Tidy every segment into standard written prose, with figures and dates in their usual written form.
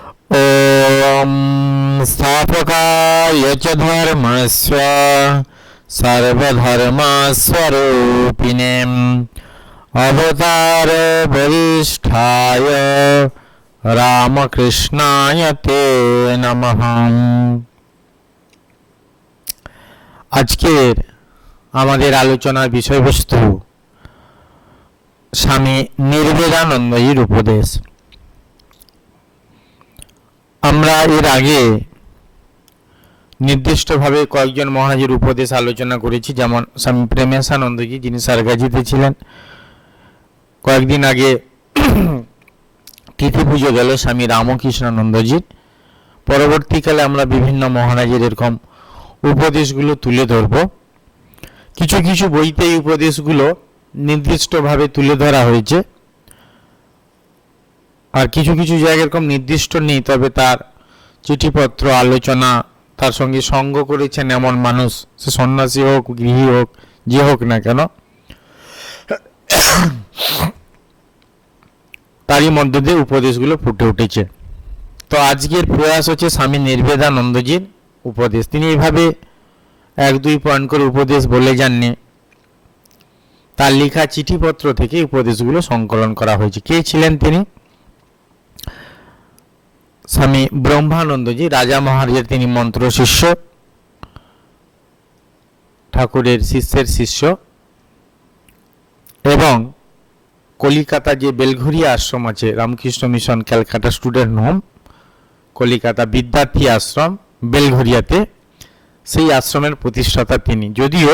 ॐ स्थापकाय च धर्मस्य सर्वधर्मस्वरूपिणे अवतार वरिष्ठाय रामकृष्णाय ते नमः। আজকের আমাদের আলোচনার বিষয়বস্তু স্বামী নির্বেদানন্দজির উপদেশ। আমরা এর আগে নির্দিষ্টভাবে কয়েকজন মহারাজের উপদেশ আলোচনা করেছি, যেমন স্বামী প্রেমেশানন্দজি, যিনি সারগাজিতে ছিলেন। কয়েকদিন আগে তিথি পুজো গেল স্বামী রামকৃষ্ণানন্দজির। পরবর্তীকালে আমরা বিভিন্ন মহারাজের এরকম উপদেশগুলো তুলে ধরব। কিছু কিছু বইতে এই উপদেশগুলো নির্দিষ্টভাবে তুলে ধরা হয়েছে, আর কিছু কিছু জায়গায় এরকম নির্দিষ্ট নেই, তবে তার চিঠিপত্র আলোচনা তার সঙ্গে সঙ্গ করেছেন এমন মানুষ, সে সন্ন্যাসী হোক, গৃহী হোক, যে হোক না কেন, তারই মধ্য দিয়ে উপদেশগুলো ফুটে উঠেছে। তো আজকের প্রয়াস হচ্ছে স্বামী নির্বেদানন্দজির উপদেশ। তিনি এইভাবে 1-2 পয়েন্ট করে উপদেশ বলে যাননি, তার লেখা চিঠিপত্র থেকে উপদেশগুলো সংকলন করা হয়েছে। কে ছিলেন তিনি? স্বামী ব্রহ্মানন্দজি, রাজা মহারাজের তিনি মন্ত্র শিষ্য, ঠাকুরের শিষ্যের শিষ্য, এবং কলিকাতা যে বেলঘরিয়া আশ্রম আছে, Ramakrishna Mission Calcutta Student Home, Kalikata Vidyarthi Ashram বেলঘরিয়াতে, সেই আশ্রমের প্রতিষ্ঠাতা তিনি। যদিও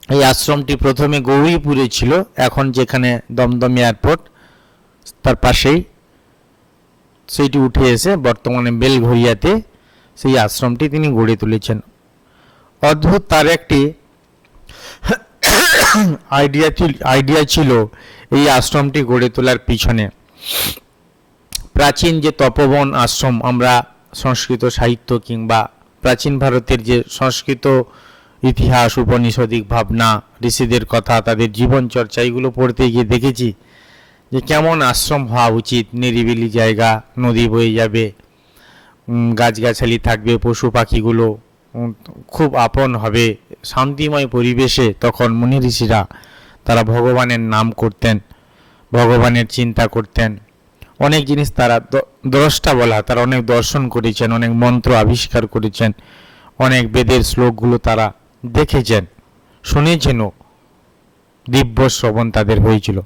এই আশ্রমটি প্রথমে গৌরীপুরে ছিল, এখন যেখানে দমদম এয়ারপোর্ট তার পাশেই সেইটি উঠে এসে বর্তমানে বেলঘরিয়াতে সেই আশ্রমটি তিনি গড়ে তুলেছেন। অদ্ভুত তার একটি আইডিয়া ছিল এই আশ্রমটি গড়ে তোলার পিছনে। প্রাচীন যে তপবন আশ্রম, আমরা সংস্কৃত সাহিত্য কিংবা প্রাচীন ভারতের যে সংস্কৃত ইতিহাস, উপনিষদিক ভাবনা, ঋষিদের কথা, তাদের জীবনচর্চা, এগুলো পড়তে গিয়ে দেখেছি যে কেমন আশ্রম হওয়া উচিত। নিরিবিলি জায়গা, নদী বয়ে যাবে, গাছগাছালি থাকবে, পশু পাখিগুলো খুব আপন হবে, শান্তিময় পরিবেশে তখন মুনি ঋষিরা তারা ভগবানের নাম করতেন, ভগবানের চিন্তা করতেন। অনেক জিনিস তারা দ্রষ্টা বলা, তারা অনেক দর্শন করেছেন, অনেক মন্ত্র আবিষ্কার করেছেন, অনেক বেদের শ্লোকগুলো তারা দেখেছেন, শুনেছেনও, দিব্য শ্রবণ তাদের হয়েছিল।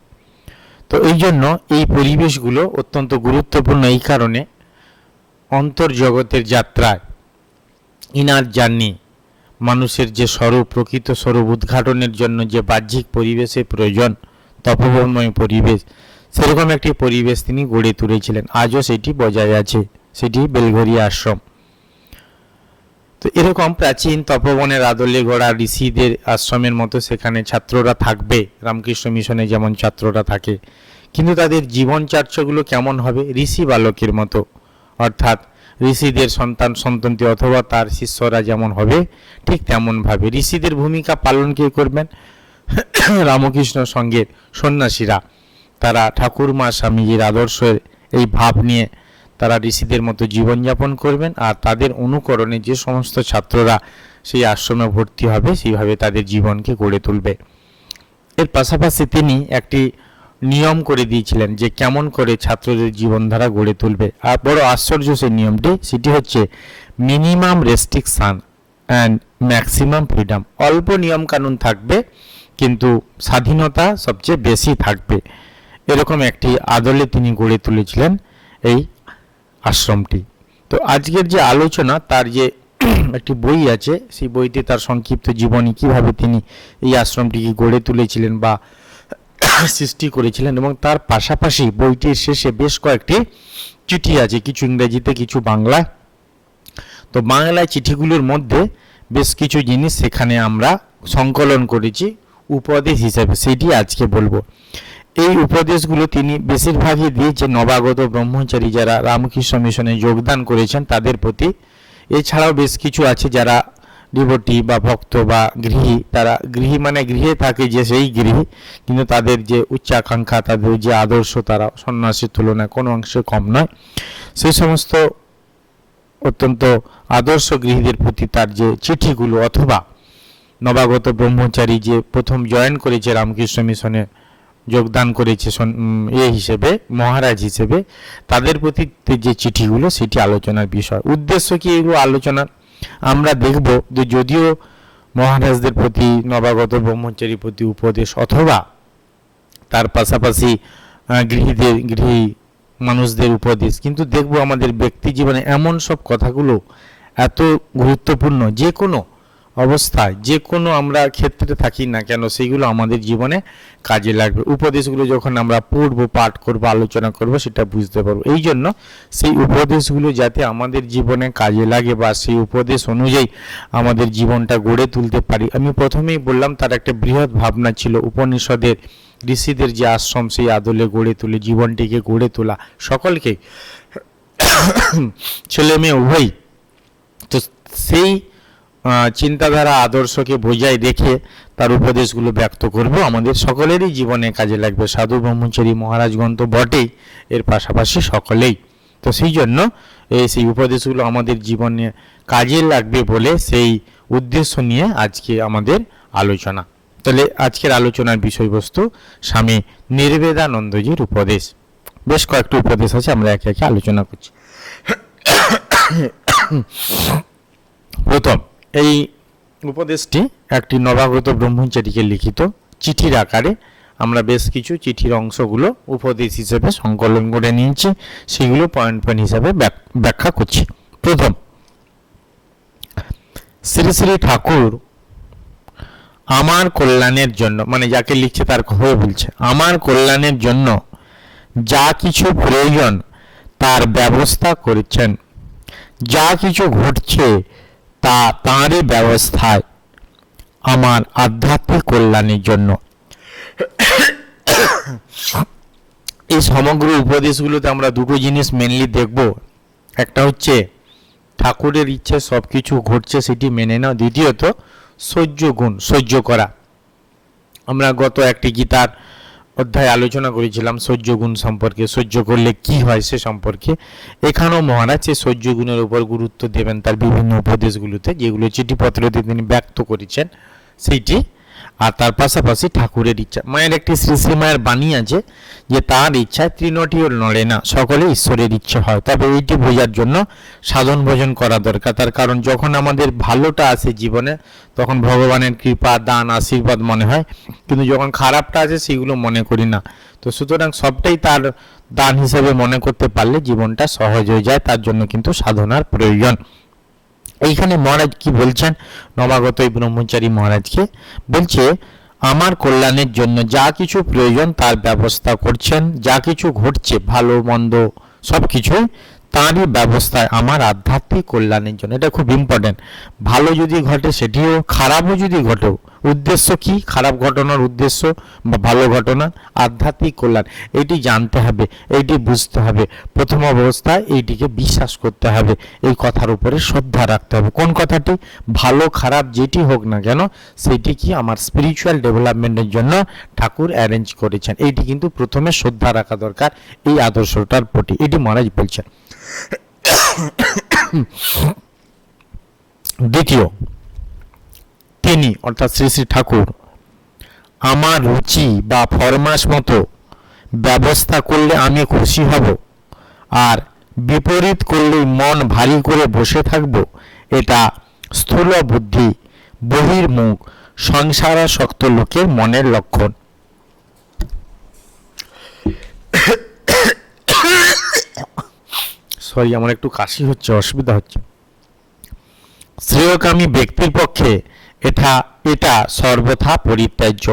তো এই জন্য এই পরিবেশগুলো অত্যন্ত গুরুত্বপূর্ণ। এই কারণে অন্তর্জগতের যাত্রায়, ইনার জার্নি, মানুষের যে স্বরূপ, প্রকৃত স্বরূপ উদ্ঘাটনের জন্য যে বাহ্যিক পরিবেশের প্রয়োজন, তপবনময় পরিবেশ, সেরকম একটি পরিবেশ তিনি গড়ে তুলেছিলেন। আজও সেটি বজায় আছে, সেটি বেলঘরিয়া আশ্রম। তো এরকম প্রাচীন তপবনের আদলে গড়া ঋষিদের আশ্রমের মতো সেখানে ছাত্ররা থাকবে, রামকৃষ্ণ মিশনে যেমন ছাত্ররা থাকে, কিন্তু তাদের জীবনচর্চাগুলো কেমন হবে? ঋষি বালকের মতো, অর্থাৎ ঋষিদের সন্তানটি অথবা তার শিষ্যরা যেমন হবে ঠিক তেমনভাবে। ঋষিদের ভূমিকা পালন কে করবেন? রামকৃষ্ণ সঙ্গের সন্ন্যাসীরা, তারা ঠাকুরমা স্বামীজির আদর্শের এই ভাব নিয়ে তারা ঋষিদের মতো জীবনযাপন করবেন, আর তাদের অনুকরণে যে সমস্ত ছাত্ররা সেই আশ্রমে ভর্তি হবে সেইভাবে তাদের জীবনকে গড়ে তুলবে। এর পাশাপাশি তিনি একটি নিয়ম করে দিয়েছিলেন যে কেমন করে ছাত্রদের জীবনধারা গড়ে তুলবে। আর বড় আশ্চর্য সেই নিয়মটি, সেটি হচ্ছে minimum restriction and maximum freedom. অল্প নিয়ম কানুন থাকবে, কিন্তু স্বাধীনতা সবচেয়ে বেশি থাকবে। এরকম একটি আদলে তিনি গড়ে তুলেছিলেন এই আশ্রমটি। তো আজকের যে আলোচনা, তার যে একটি বই আছে, সেই বইতে তার সংক্ষিপ্ত জীবনী, কিভাবে তিনি এই আশ্রমটিকে গড়ে তুলেছিলেন বা সৃষ্টি করেছিলেন, এবং তার পাশাপাশি বইটির শেষে বেশ কয়েকটি চিঠি আছে, কিছু ইংরেজিতে, কিছু বাংলায়। তো বাংলায় চিঠিগুলোর মধ্যে বেশ কিছু জিনিস সেখানে আমরা সংকলন করেছি উপদেশ হিসেবে, সেটি আজকে বলবো। এই উপদেশগুলো তিনি বেশিরভাগই দিয়েছেন নবাগত ব্রহ্মচারী যারা রামকৃষ্ণ মিশনে যোগদান করেছেন তাদের প্রতি। এছাড়াও বেশ কিছু আছে যারা ডিভোটি বা ভক্ত বা গৃহী, তারা গৃহী মানে গৃহে থাকে যে সেই গৃহী, কিন্তু তাদের যে উচ্চাকাঙ্ক্ষা, তাদের যে আদর্শ, তারা সন্ন্যাসীর তুলনায় কোনো অংশে কম নয়। সেই সমস্ত অত্যন্ত আদর্শ গৃহীদের প্রতি তার যে চিঠিগুলো, অথবা নবাগত ব্রহ্মচারী যে প্রথম জয়েন করেছে রামকৃষ্ণ মিশনে, যোগদান করেছে হিসেবে, মহারাজ হিসেবে, তাদের প্রতি যে চিঠিগুলো, সেটি আলোচনার বিষয়। উদ্দেশ্য কি এগুলো আলোচনার? আমরা দেখব যে যদিও মহারাজদের প্রতি, নবাগত ব্রহ্মচারীর প্রতি উপদেশ, অথবা তার পাশাপাশি গৃহী মানুষদের উপদেশ, কিন্তু দেখব আমাদের ব্যক্তি জীবনে এমন সব কথাগুলো এত গুরুত্বপূর্ণ, যে কোনো অবস্থায়, যে কোনো আমরা ক্ষেত্রে থাকি না কেন, সেইগুলো আমাদের জীবনে কাজে লাগবে। উপদেশগুলো যখন আমরা পড়বো, পাঠ করবো, আলোচনা করব, সেটা বুঝতে পারবো। এই জন্য সেই উপদেশগুলো যাতে আমাদের জীবনে কাজে লাগে, বা সেই উপদেশ অনুযায়ী আমাদের জীবনটা গড়ে তুলতে পারি। আমি প্রথমেই বললাম, তার একটা বৃহৎ ভাবনা ছিল উপনিষদের ঋষিদের যে আশ্রম, সেই আদলে গড়ে তুলে জীবনটিকে গড়ে তোলা, সকলকে, ছেলে মেয়ে উভয়ই। তো সেই চিন্তাধারা, আদর্শকে বজায় রেখে তার উপদেশগুলো ব্যক্ত করব, আমাদের সকলেরই জীবনে কাজে লাগবে। সাধু ব্রহ্মচারী মহারাজগণ তো বটেই, এর পাশাপাশি সকলেই। তো সেই জন্য সেই উপদেশগুলো আমাদের জীবনে কাজে লাগবে বলে সেই উদ্দেশ্য নিয়ে আজকে আমাদের আলোচনা। তাহলে আজকের আলোচনার বিষয়বস্তু স্বামী নির্বেদানন্দজির উপদেশ। বেশ কয়েকটি উপদেশ আছে, আমরা একে একে আলোচনা করছি। প্রথম, এই উপদেশটি একটি নবাগত ব্রহ্মচারীকে লিখিত চিঠির আকারে। আমরা বেশ কিছু চিঠির অংশগুলো উপদেশ হিসেবে সংকলন করে নিয়েছি, সেগুলো পয়েন্ট পয়েন্ট হিসাবে ব্যাখ্যা করছি। প্রথম, শ্রী শ্রী ঠাকুর আমার কল্যাণের জন্য, মানে যাকে লিখছে তার হয়ে বলছে, আমার কল্যাণের জন্য যা কিছু প্রয়োজন তার ব্যবস্থা করেছেন। যা কিছু ঘটছে তা তাঁরই ব্যবস্থায় আমার আধ্যাত্মিক কল্যাণের জন্য। এই সমগ্র উপদেশগুলোতে আমরা দুটো জিনিস মেনলি দেখব। একটা হচ্ছে ঠাকুরের ইচ্ছে সব কিছু ঘটছে সেটি মেনে নাও। দ্বিতীয়ত সহ্য গুণ, সহ্য করা। আমরা গত একটি গীতার অধ্যায় আলোচনা করেছিলাম সহ্য গুণ সম্পর্কে, সহ্য করলে কি হয় সে সম্পর্কে। এখানেও মহারাজ সে সহ্য গুণের উপর গুরুত্ব দেবেন তার বিভিন্ন উপদেশগুলোতে, যেগুলো চিঠিপত্রতে তিনি ব্যক্ত করেছেন সেইটি। আর তার পাশাপাশি ঠাকুরের ইচ্ছা, মায়ের একটি শ্রী শ্রী মায়ের বাণী আছে যে তার ইচ্ছায় তৃণটিও নড়ে না, সকলে ঈশ্বরের ইচ্ছে হয়। তবে এইটি বোঝার জন্য সাধন ভোজন করা দরকার। তার কারণ যখন আমাদের ভালোটা আসে জীবনে, তখন ভগবানের কৃপা, দান, আশীর্বাদ মনে হয়, কিন্তু যখন খারাপটা আসে সেগুলো মনে করি না। তো সুতরাং সবটাই তার দান হিসেবে মনে করতে পারলে জীবনটা সহজ হয়ে যায়। তার জন্য কিন্তু সাধনার প্রয়োজন। এইখানে মহারাজ কি বলছেন, নবাগত এই ব্রহ্মচারী মহারাজকে বলছে, আমার কল্যাণের জন্য যা কিছু প্রয়োজন তার ব্যবস্থা করছেন। যা কিছু ঘটছে ভালো মন্দ সব কিছুই তাঁরই ব্যবস্থায় আমার আধ্যাত্মিক কল্যাণের জন্য। এটা খুব ইম্পর্টেন্ট। ভালো যদি ঘটে সেটিও, খারাপও যদি ঘটেও, উদ্দেশ্য কি, খারাপ ঘটনার উদ্দেশ্য বা ভালো ঘটনা, আধ্যাত্মিক কল্যাণ, এটি জানতে হবে, এইটি বুঝতে হবে। প্রথম অবস্থায় এইটিকে বিশ্বাস করতে হবে, এই কথার উপরে শ্রদ্ধা রাখতে হবে। কোন কথাটি? ভালো খারাপ যেটি হোক না কেন, সেটি কি আমার স্পিরিচুয়াল ডেভেলপমেন্টের জন্য ঠাকুর অ্যারেঞ্জ করেছেন। এইটি কিন্তু প্রথমে শ্রদ্ধা রাখা দরকার এই আদর্শটার প্রতি, এটি মহারাজ বলছেন। দ্বিতীয়, তিনি অর্থাৎ শ্রী শ্রী ঠাকুর আমার রুচি বা ফরমাস মতো ব্যবস্থা করলে আমি খুশি হব, আর বিপরীত করলেই মন ভারী করে বসে থাকব। এটা স্থূল বুদ্ধি, বহির্মুখ, সংসারাসক্ত লোকের মনের লক্ষণ। সরি, আমার একটু কাশি হচ্ছে, অসুবিধা হচ্ছে। শ্রেয়কামী ব্যক্তির পক্ষে এটা সর্বথা পরিত্যাজ্য।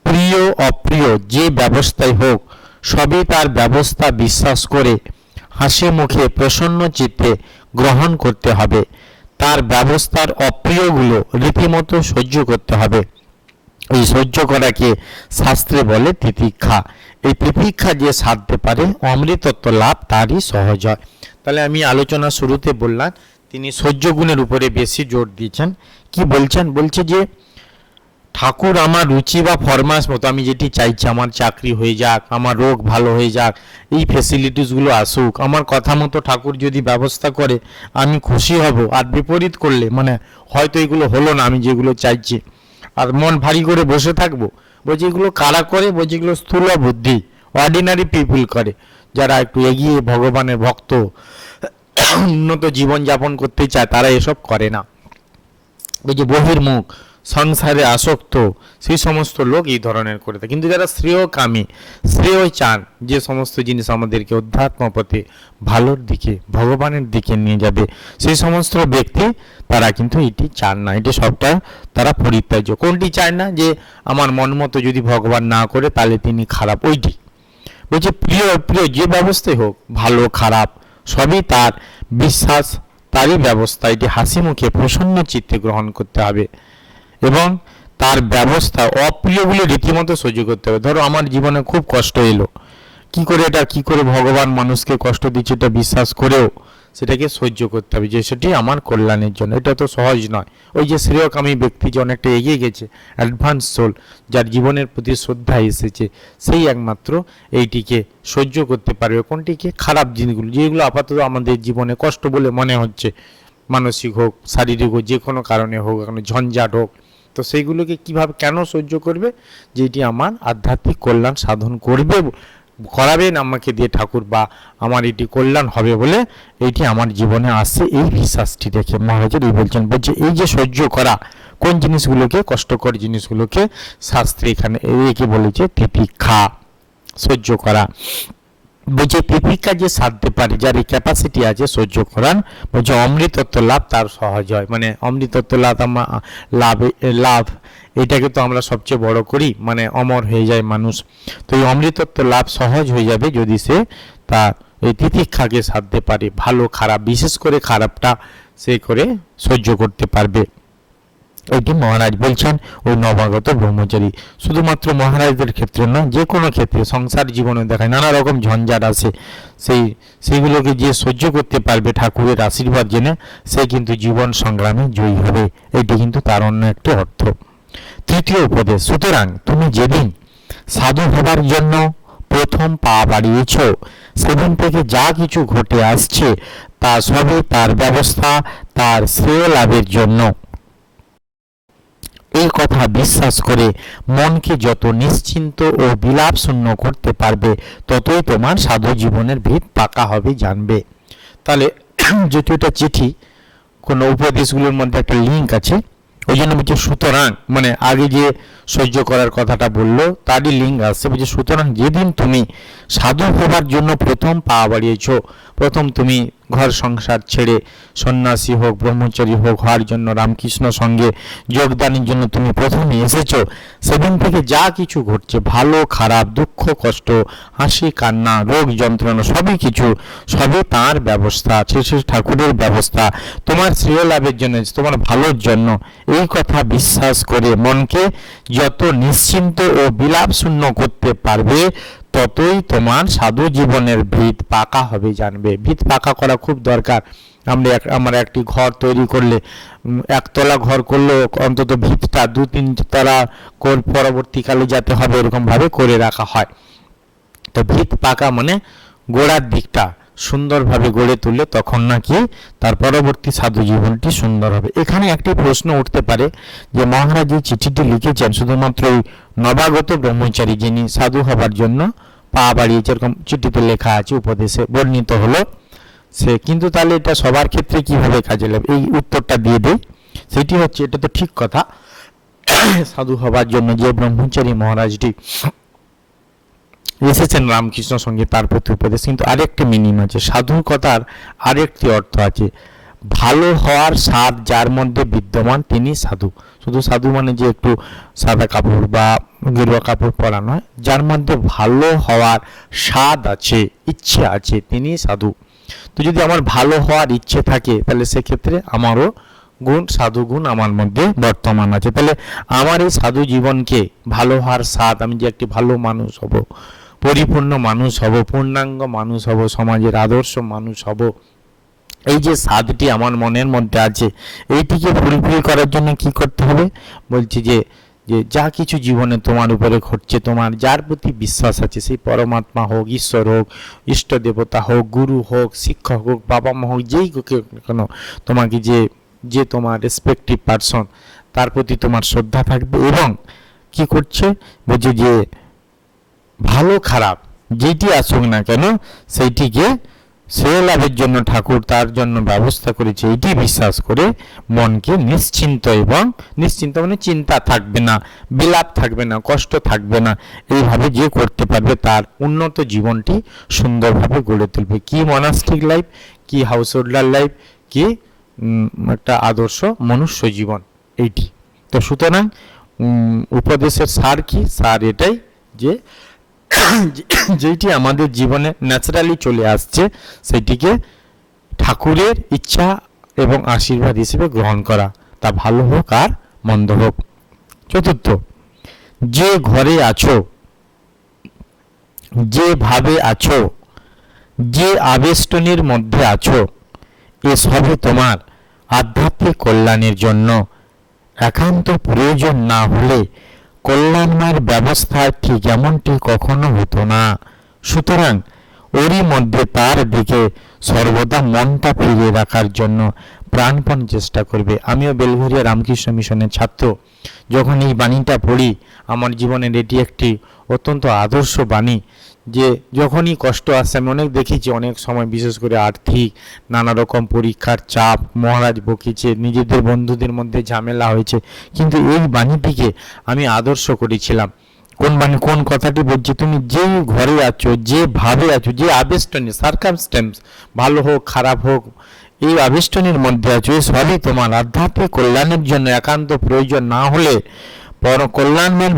প্রিয় অপ্রিয় যে ব্যবস্থাই হোক, সবই তার ব্যবস্থা বিশ্বাস করে হাসি মুখে প্রসন্ন চিত্তে গ্রহণ করতে হবে। তার ব্যবস্থার অপ্রিয়গুলো রীতিমতো সহ্য করতে হবে। এই সহ্য করাকে শাস্ত্রে বলে তিতিক্ষা। এই তিতিক্ষা যে সাধতে পারে, অমৃতত্ব লাভ তারই সহজ হয়। তাহলে আমি আলোচনা শুরুতে বললাম তিনি সহ্য গুণের উপরে বেশি জোর দিয়েছেন। কি বলছেন? বলছে যে ঠাকুর আমার রুচি বা ফরমাস মতো আমি যেটি চাইছি, আমার চাকরি হয়ে যাক, আমার রোগ ভালো হয়ে যাক, এই ফেসিলিটিসগুলো আসুক, আমার কথা মতো ঠাকুর যদি ব্যবস্থা করে আমি খুশি হব। আর বিপরীত করলে মানে হয়তো এগুলো হলো না আমি যেগুলো চাইছি, আর মন ভারী করে বসে থাকবো। বলছি এগুলো কারা করে? বলছি এগুলো স্থূল বুদ্ধি, অর্ডিনারি পিপুল করে, যারা একটু এগিয়ে ভগবানের ভক্ত, উন্নত জীবনযাপন করতে চায়, তারা এসব করে না। বলছি বহির্মুখ, সংসারে আসক্ত, সেই সমস্ত লোক এই ধরনের করে থাকে। কিন্তু যারা শ্রেয়কামী, শ্রেয় চান, যে সমস্ত জিনিস আমাদেরকে অধ্যাত্ম পথে ভালোর দিকে, ভগবানের দিকে নিয়ে যাবে, সেই সমস্ত ব্যক্তি তারা কিন্তু এটি চান না। এটি সবটা তারা পরিত্যাজ্য। কোনটি চায় না? যে আমার মন মতো যদি ভগবান না করে তাহলে তিনি খারাপ, ওইটি। বলছে প্রিয় প্রিয় যে ব্যবস্থাই হোক, ভালো খারাপ সবই তার বিশ্বাস, তারই ব্যবস্থা, এটি হাসি মুখে প্রসন্ন চিত্তে গ্রহণ করতে হবে এবং তার ব্যবস্থা অপ্রিয়গুলি রীতিমতো সহ্য করতে হবে। ধরো আমার জীবনে খুব কষ্ট এলো, কি করে ভগবান মানুষকে কষ্ট দিচ্ছে এটা বিশ্বাস করেও সেটাকে সহ্য করতে হবে, যে সেটি আমার কল্যাণের জন্য। এটা তো সহজ নয়। ওই যে শ্রেয়কামী ব্যক্তি যে অনেকটা এগিয়ে গেছে, অ্যাডভান্স সোল, যার জীবনের প্রতি শ্রদ্ধা এসেছে, সেই একমাত্র এইটিকে সহ্য করতে পারবে। কোনটিকে? খারাপ জিনিসগুলো, যেগুলো আপাতত আমাদের জীবনে কষ্ট বলে মনে হচ্ছে, মানসিক হোক, শারীরিক হোক, যে কোনো কারণে হোক, কোনো ঝঞ্ঝাট হোক, তো সেইগুলোকে কিভাবে কেন সহ্য করবে? যেটি আমার আধ্যাত্মিক কল্যাণ সাধন করবে, করাবেন আমাকে দিয়ে ঠাকুর, বা আমার এটি কল্যাণ হবে বলে এইটি আমার জীবনে আসছে, এই বিশ্বাসটি রেখে মহারাজের এই বলছেন। বলছে এই যে সহ্য করা, কোন জিনিসগুলোকে? কষ্টকর জিনিসগুলোকে শাস্ত্রে এখানে একে বলেছে তিতিক্ষা, সহ্য করা। বলছে তিতিক্ষা যে সাধতে পারে, যার এই ক্যাপাসিটি আছে সহ্য করার, বলছে অমৃতত্ব লাভ তার সহজ হয়। মানে অমৃতত্ব লাভ এটাকে তো আমরা সবচেয়ে বড় করি, মানে অমর হয়ে যায় মানুষ। তো এই অমৃতত্ব লাভ সহজ হয়ে যাবে যদি সে তার এই তিতিক্ষাকে সাধতে পারে। ভালো খারাপ, বিশেষ করে খারাপটা সে করে সহ্য করতে পারবে। এটি মহারাজ বলছেন ওই নবাগত ব্রহ্মচারী। শুধুমাত্র মহারাজদের ক্ষেত্রে নয়, যে কোনো ক্ষেত্রে সংসার জীবনে দেখায় নানা রকম ঝঞ্ঝাট আসে, সেইগুলোকে যে সহ্য করতে পারবে ঠাকুরের আশীর্বাদ জেনে, সে কিন্তু জীবন সংগ্রামে জয়ী হবে। এটি কিন্তু তার অন্য একটি অর্থ। তৃতীয় উপদেশ, সুতরাং তুমি যেদিন সাধু হবার জন্য প্রথম পা বাড়িয়েছ, সেদিন থেকে যা কিছু ঘটে আসছে তা সবই তার ব্যবস্থা, তার শ্রেয় লাভের জন্য। এই কথা বিশ্বাস করে মনকে যত নিশ্চিন্ত ও বিলাপ শূন্য করতে পারবে, ততই তোমার সাধু জীবনের ভিত পাকা হবে জানবে। তাহলে যেহেতু এটা চিঠি, কোনো উপদেশগুলোর মধ্যে একটা লিঙ্ক আছে, ওই জন্য বলছে সুতরাং, মানে আগে যে সহ্য করার কথাটা বললো তারই লিঙ্ক আসছে। বলছে সুতরাং যেদিন তুমি সাধু হবার জন্য প্রথম পা বাড়িয়েছ, প্রথম তুমি ঘর সংসার ছেড়ে সন্ন্যাসী হোক, ব্রহ্মচারী হোক হওয়ার জন্য রামকৃষ্ণ সঙ্গে যোগদানের জন্য তুমি প্রথমে এসেছো, সেদিন থেকে যা কিছু ঘটছে, ভালো খারাপ, দুঃখ কষ্ট, হাসি কান্না, রোগ যন্ত্রণা, সবই তাঁর ব্যবস্থা, শেষ ঠাকুরের ব্যবস্থা, তোমার শ্রেয় লাভের জন্য, তোমার ভালোর জন্য। এই কথা বিশ্বাস করে মনকে যত নিশ্চিন্ত ও বিলাপ শূন্য করতে পারবে, ততই তোমার সাধু জীবনের ভিত পাকা হবে জানবে। ভিত পাকা করা খুব দরকার। আমরা একটি ঘর তৈরি করলে, একতলা ঘর করলেও অন্তত ভিতটা 2-3 তলা পরবর্তীকালে যাতে হবে এরকম ভাবে করে রাখা হয়। তো ভিত পাকা মানে গোড়ার দিকটা সুন্দরভাবে গড়ে তুললে তখন নাকি তার পরবর্তী সাধু জীবনটি সুন্দর হবে। এখানে একটি প্রশ্ন উঠতে পারে যে মহারাজ এই চিঠিটি লিখেছেন শুধুমাত্র ওই নবাগত ব্রহ্মচারী যিনি সাধু হবার জন্য পা বাড়িয়েছে, এরকম চিঠিতে লেখা আছে, উপদেশে বর্ণিত হলো সে, কিন্তু তাহলে এটা সবার ক্ষেত্রে কিভাবে কাজে লাগবে? এই উত্তরটা দিয়ে দেই। সেটি হচ্ছে, এটা তো ঠিক কথা, সাধু হবার জন্য যে ব্রহ্মচারী মহারাজটি এসেছেন রামকৃষ্ণ সঙ্গে, তার প্রতি উপদেশ, কিন্তু আরেকটি মিনিং আছে। সাধুর কথার আরেকটি অর্থ আছে, ভালো হওয়ার স্বাদ যার মধ্যে বিদ্যমান তিনি সাধু। শুধু সাধু মানে যে একটু সাদা কাপড় বা গেরুয়া কাপড় পরা নয়, যার মধ্যে ভালো হওয়ার স্বাদ আছে, ইচ্ছে আছে, তিনি সাধু। তো যদি আমার ভালো হওয়ার ইচ্ছে থাকে, তাহলে সেক্ষেত্রে আমারও সাধু গুণ আমার মধ্যে বর্তমান আছে। তাহলে আমার এই সাধু জীবনকে ভালো হওয়ার স্বাদ, আমি যে একটি ভালো মানুষ হব, পরিপূর্ণ মানুষ হব, পূর্ণাঙ্গ মানুষ হব, সমাজের আদর্শ মানুষ হব, এই যে স্বাদটি আমার মনের মধ্যে আছে, এইটিকে ফুলফিল করার জন্য কি করতে হবে? বলছি যে যে যা কিছু জীবনে তোমার উপরে ঘটছে, তোমার যার প্রতি বিশ্বাস আছে, সেই পরমাত্মা হোক, ঈশ্বর হোক, ইষ্ট দেবতা হোক, গুরু হোক, শিক্ষক হোক, বাবা মা হোক, যেই কেন তোমাকে যে যে তোমার রেসপেক্টিভ পারসন, তার প্রতি তোমার শ্রদ্ধা থাকবে। এবং কি করছে? বলছে যে ভালো খারাপ যেটি আসুক না কেন, সেইটিকে সে লাভের জন্য ঠাকুর তার জন্য ব্যবস্থা করেছে, এটি বিশ্বাস করে মনকে নিশ্চিন্ত, এবং নিশ্চিন্ত মানে চিন্তা থাকবে না, বিলাপ থাকবে না, কষ্ট থাকবে না, এইভাবে যে করতে পারবে তার উন্নত জীবনটি সুন্দরভাবে গড়ে তুলবে। কি মনাস্টিক লাইফ, কি হাউস হোল্ডার লাইফ, কি একটা আদর্শ মনুষ্য জীবন, এইটি। তো সুতরাং উপদেশের সার কি? সার এটাই যে যেটি আমাদের জীবনে ন্যাচারালি চলে আসছে, সেটিকে ঠাকুরের ইচ্ছা এবং আশীর্বাদ হিসেবে গ্রহণ করা, তা ভালো হোক আর মন্দ হোক। চতুর্থ, যে ঘরে আছো, যেভাবে আছো, যে আবেষ্টনীর মধ্যে আছো, এসবে তোমার আধ্যাত্মিক কল্যাণের জন্য একান্ত প্রয়োজন না হলে কল্যাণময়ের ব্যবস্থা ঠিক এমনটি কখনো হতো না। সুতরাং ওরই মধ্যে তার দিকে সর্বদা মনটা ফিরিয়ে রাখার জন্য প্রাণপণ চেষ্টা করবে। আমিও বেলঘরিয়া রামকৃষ্ণ মিশনের ছাত্র। যখন এই বাণীটা পড়ি, আমার জীবনের এটি একটি অত্যন্ত আদর্শ বাণী, যে যখনই কষ্ট আসে, আমি অনেক দেখেছি, অনেক সময় বিশেষ করে আর্থিক নানা রকম পরীক্ষার চাপ, মহারাজ বকেছে, নিজেদের বন্ধুদের মধ্যে ঝামেলা হয়েছে, কিন্তু এই বাণীটিকে আমি আদর্শ করেছিলাম। কোন বাণী, কোন কথাটি বলছি? তুমি যে ঘরে আছো, যেভাবে আছো, যে আবেষ্টনী সার্কামস্ট্যান্স, ভালো হোক খারাপ হোক, এই আবেষ্টনীর মধ্যে আছো, এই সবই তোমার আধ্যাত্মিক কল্যাণের জন্য একান্ত প্রয়োজন না হলে পর কল্যাণময়ের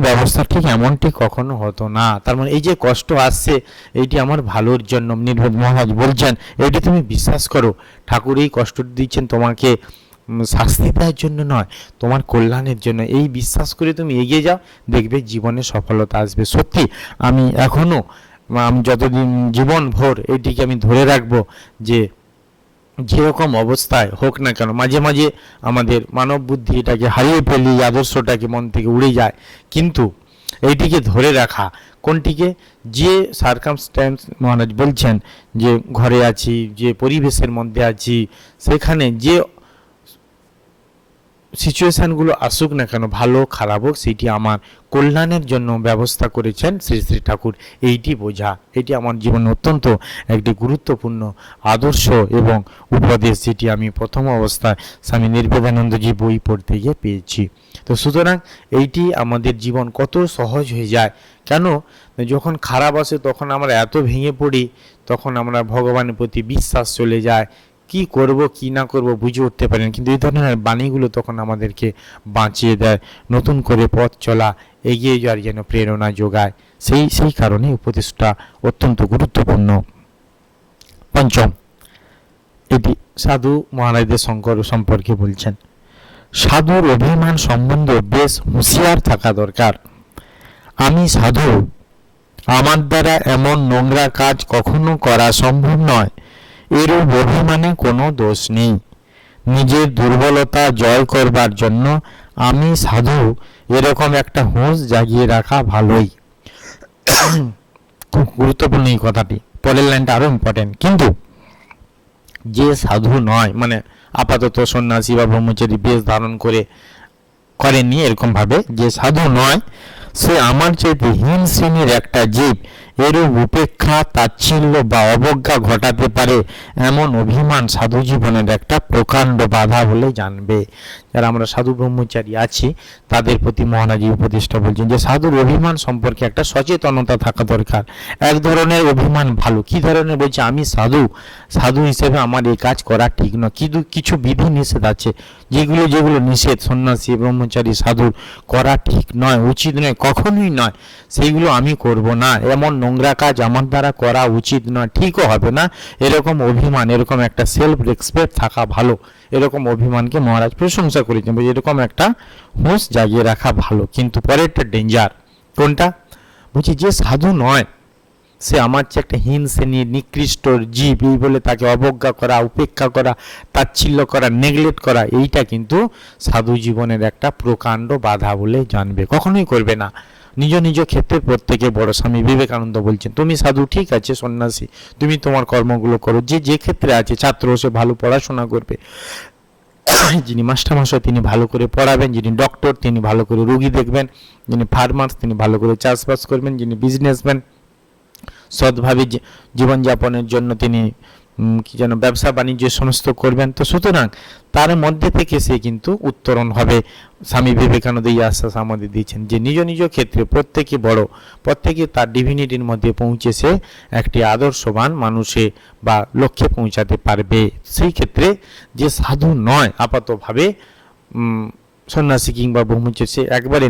ব্যবস্থা ঠিক এমনটি কখনো হতো না। তার মানে এই যে কষ্ট আসছে, এইটি আমার ভালোর জন্য। নির্বোধ মহারাজ বলছেন, এইটি তুমি বিশ্বাস করো, ঠাকুর এই কষ্ট দিচ্ছেন তোমাকে শাস্তি দেওয়ার জন্য নয়, তোমার কল্যাণের জন্য। এই বিশ্বাস করে তুমি এগিয়ে যাও, দেখবে জীবনে সফলতা আসবে। সত্যি আমি এখনো, আমি যতদিন জীবন ভোর এইটিকে আমি ধরে রাখবো, যে যেরকম অবস্থায় হোক না কেন, মাঝে মাঝে আমাদের মানব বুদ্ধি এটাকে হারিয়ে ফেলি, আদর্শটাকে মন থেকে উড়ে যায়, কিন্তু এইটিকে ধরে রাখা, কোনটিকে? যে সার্কামস্ট্যান্স মহারাজ বলছেন, যে ঘরে আছি, যে পরিবেশের মধ্যে আছি, সেখানে যে সিচুয়েশানগুলো আসুক না কেন, ভালো খারাপ হোক, সেটি আমার কল্যাণের জন্য ব্যবস্থা করেছেন শ্রী শ্রী ঠাকুর, এইটি বোঝা। এটি আমার জীবনে অত্যন্ত একটি গুরুত্বপূর্ণ আদর্শ এবং উপদেশ, যেটি আমি প্রথম অবস্থায় স্বামী নির্বেদানন্দজি বই পড়তে গিয়ে পেয়েছি। তো সুতরাং এইটি আমাদের জীবন কত সহজ হয়ে যায়। কেন? যখন খারাপ আসে তখন আমরা এত ভেঙে পড়ি, তখন আমরা ভগবানের প্রতি বিশ্বাস চলে যায়, কি করব কি না করব বুঝে উঠতে পারেন। কিন্তু এই ধরনের বাণীগুলো তখন আমাদেরকে বাঁচিয়ে দেয়, নতুন করে পথ চলা, এগিয়ে যাওয়ার যেন প্রেরণা যোগায়। সেই কারণে উপদেশটা অত্যন্ত গুরুত্বপূর্ণ। পঞ্চম, এটি সাধু মহারাজদের শঙ্কর সম্পর্কে বলছেন। সাধুর অভিমান সম্বন্ধে বেশ হুঁশিয়ার থাকা দরকার। আমি সাধু, আমার দ্বারা এমন নোংরা কাজ কখনো করা সম্ভব নয়, এরূপ অভিমানে কোনো দোষ নেই। নিজের দুর্বলতা জয় করবার জন্য আমি সাধু, এরকম একটা হুঁশ জাগিয়ে রাখা ভালোই। খুব গুরুত্বপূর্ণ এই কথাটি, পরের লাইনটা আরো ইম্পর্টেন্ট। কিন্তু যে সাধু নয়, মানে আপাতত সন্ন্যাসী বা ব্রহ্মচারী বেশ ধারণ করেনি এরকম ভাবে, যে সাধু নয়, সে আমার চাইতে হীন শ্রেণীর একটা জীব, এরূপ উপেক্ষা, তাচ্ছিল্য বা অবজ্ঞা ঘটাতে পারে এমন অভিমান সাধু জীবনের একটা প্রকাণ্ড বাধা বলে জানবে। যারা আমরা সাধু ব্রহ্মচারী আছি, তাদের প্রতি মহারাজি উপদেষ্টা বলছেন যে সাধুর অভিমান সম্পর্কে একটা সচেতনতা থাকা দরকার। এক ধরনের অভিমান ভালো, কি ধরনের? বলছে আমি সাধু হিসেবে আমার এই কাজ করা ঠিক নয়, কিন্তু কিছু বিধি নিষেধ আছে, যেগুলো নিষেধ সন্ন্যাসী ব্রহ্মচারী সাধুর করা ঠিক নয়, উচিত নয়, কখনোই নয়, সেইগুলো আমি করব না, এমন নোংরা কাজ আমার দ্বারা করা উচিত নয়, ঠিকও হবে না, এরকম অভিমান, এরকম একটা সেলফ রেসপেক্ট থাকা ভালো। এরকম অভিমানকে মহারাজ প্রশংসা করেছেন, এরকম একটা হুঁশ জাগিয়ে রাখা ভালো। কিন্তু পরে একটা ডেঞ্জার, কোনটা? বলছি যে সাধু নয়, সে আমার চেয়ে একটা হীন শ্রেণীর নিকৃষ্ট জীব, এই বলে তাকে অবজ্ঞা করা, উপেক্ষা করা, তাচ্ছিল্য করা, নেগলেক্ট করা, এইটা কিন্তু সাধু জীবনের একটা প্রকাণ্ড বাধা বলে জানবে, কখনোই করবে না। নিজ নিজ ক্ষেত্রে প্রত্যেকে বড়। স্বামী বিবেকানন্দ বলছেন, তুমি সাধু ঠিক আছে, সন্ন্যাসী তুমি তোমার কর্মগুলো করো, যে যে ক্ষেত্রে আছে, ছাত্র সে ভালো পড়াশোনা করবে, যিনি মাস্টারমশাই তিনি ভালো করে পড়াবেন, যিনি ডক্টর তিনি ভালো করে রোগী দেখবেন, যিনি ফার্মার তিনি ভালো করে চাষবাস করবেন, যিনি বিজনেসম্যান সৎভাবে জীবনযাপনের জন্য তিনি কি যেন ব্যবসা বাণিজ্য সমস্ত করবেন। তো সুতরাং তার মধ্যে থেকে সে কিন্তু উত্তরণ হবে। স্বামী বিবেকানন্দ এই আশ্বাস আমাদের দিয়েছেন যে নিজ নিজ ক্ষেত্রে প্রত্যেকে বড়, প্রত্যেকে তার ডিভিনিটির মধ্যে পৌঁছে সে একটি আদর্শবান মানুষে বা লক্ষ্যে পৌঁছাতে পারবে। সেই ক্ষেত্রে যে সাধু নয় আপাতভাবে সন্ন্যাসী কিংবা ব্রহ্মচারী, সে একবারে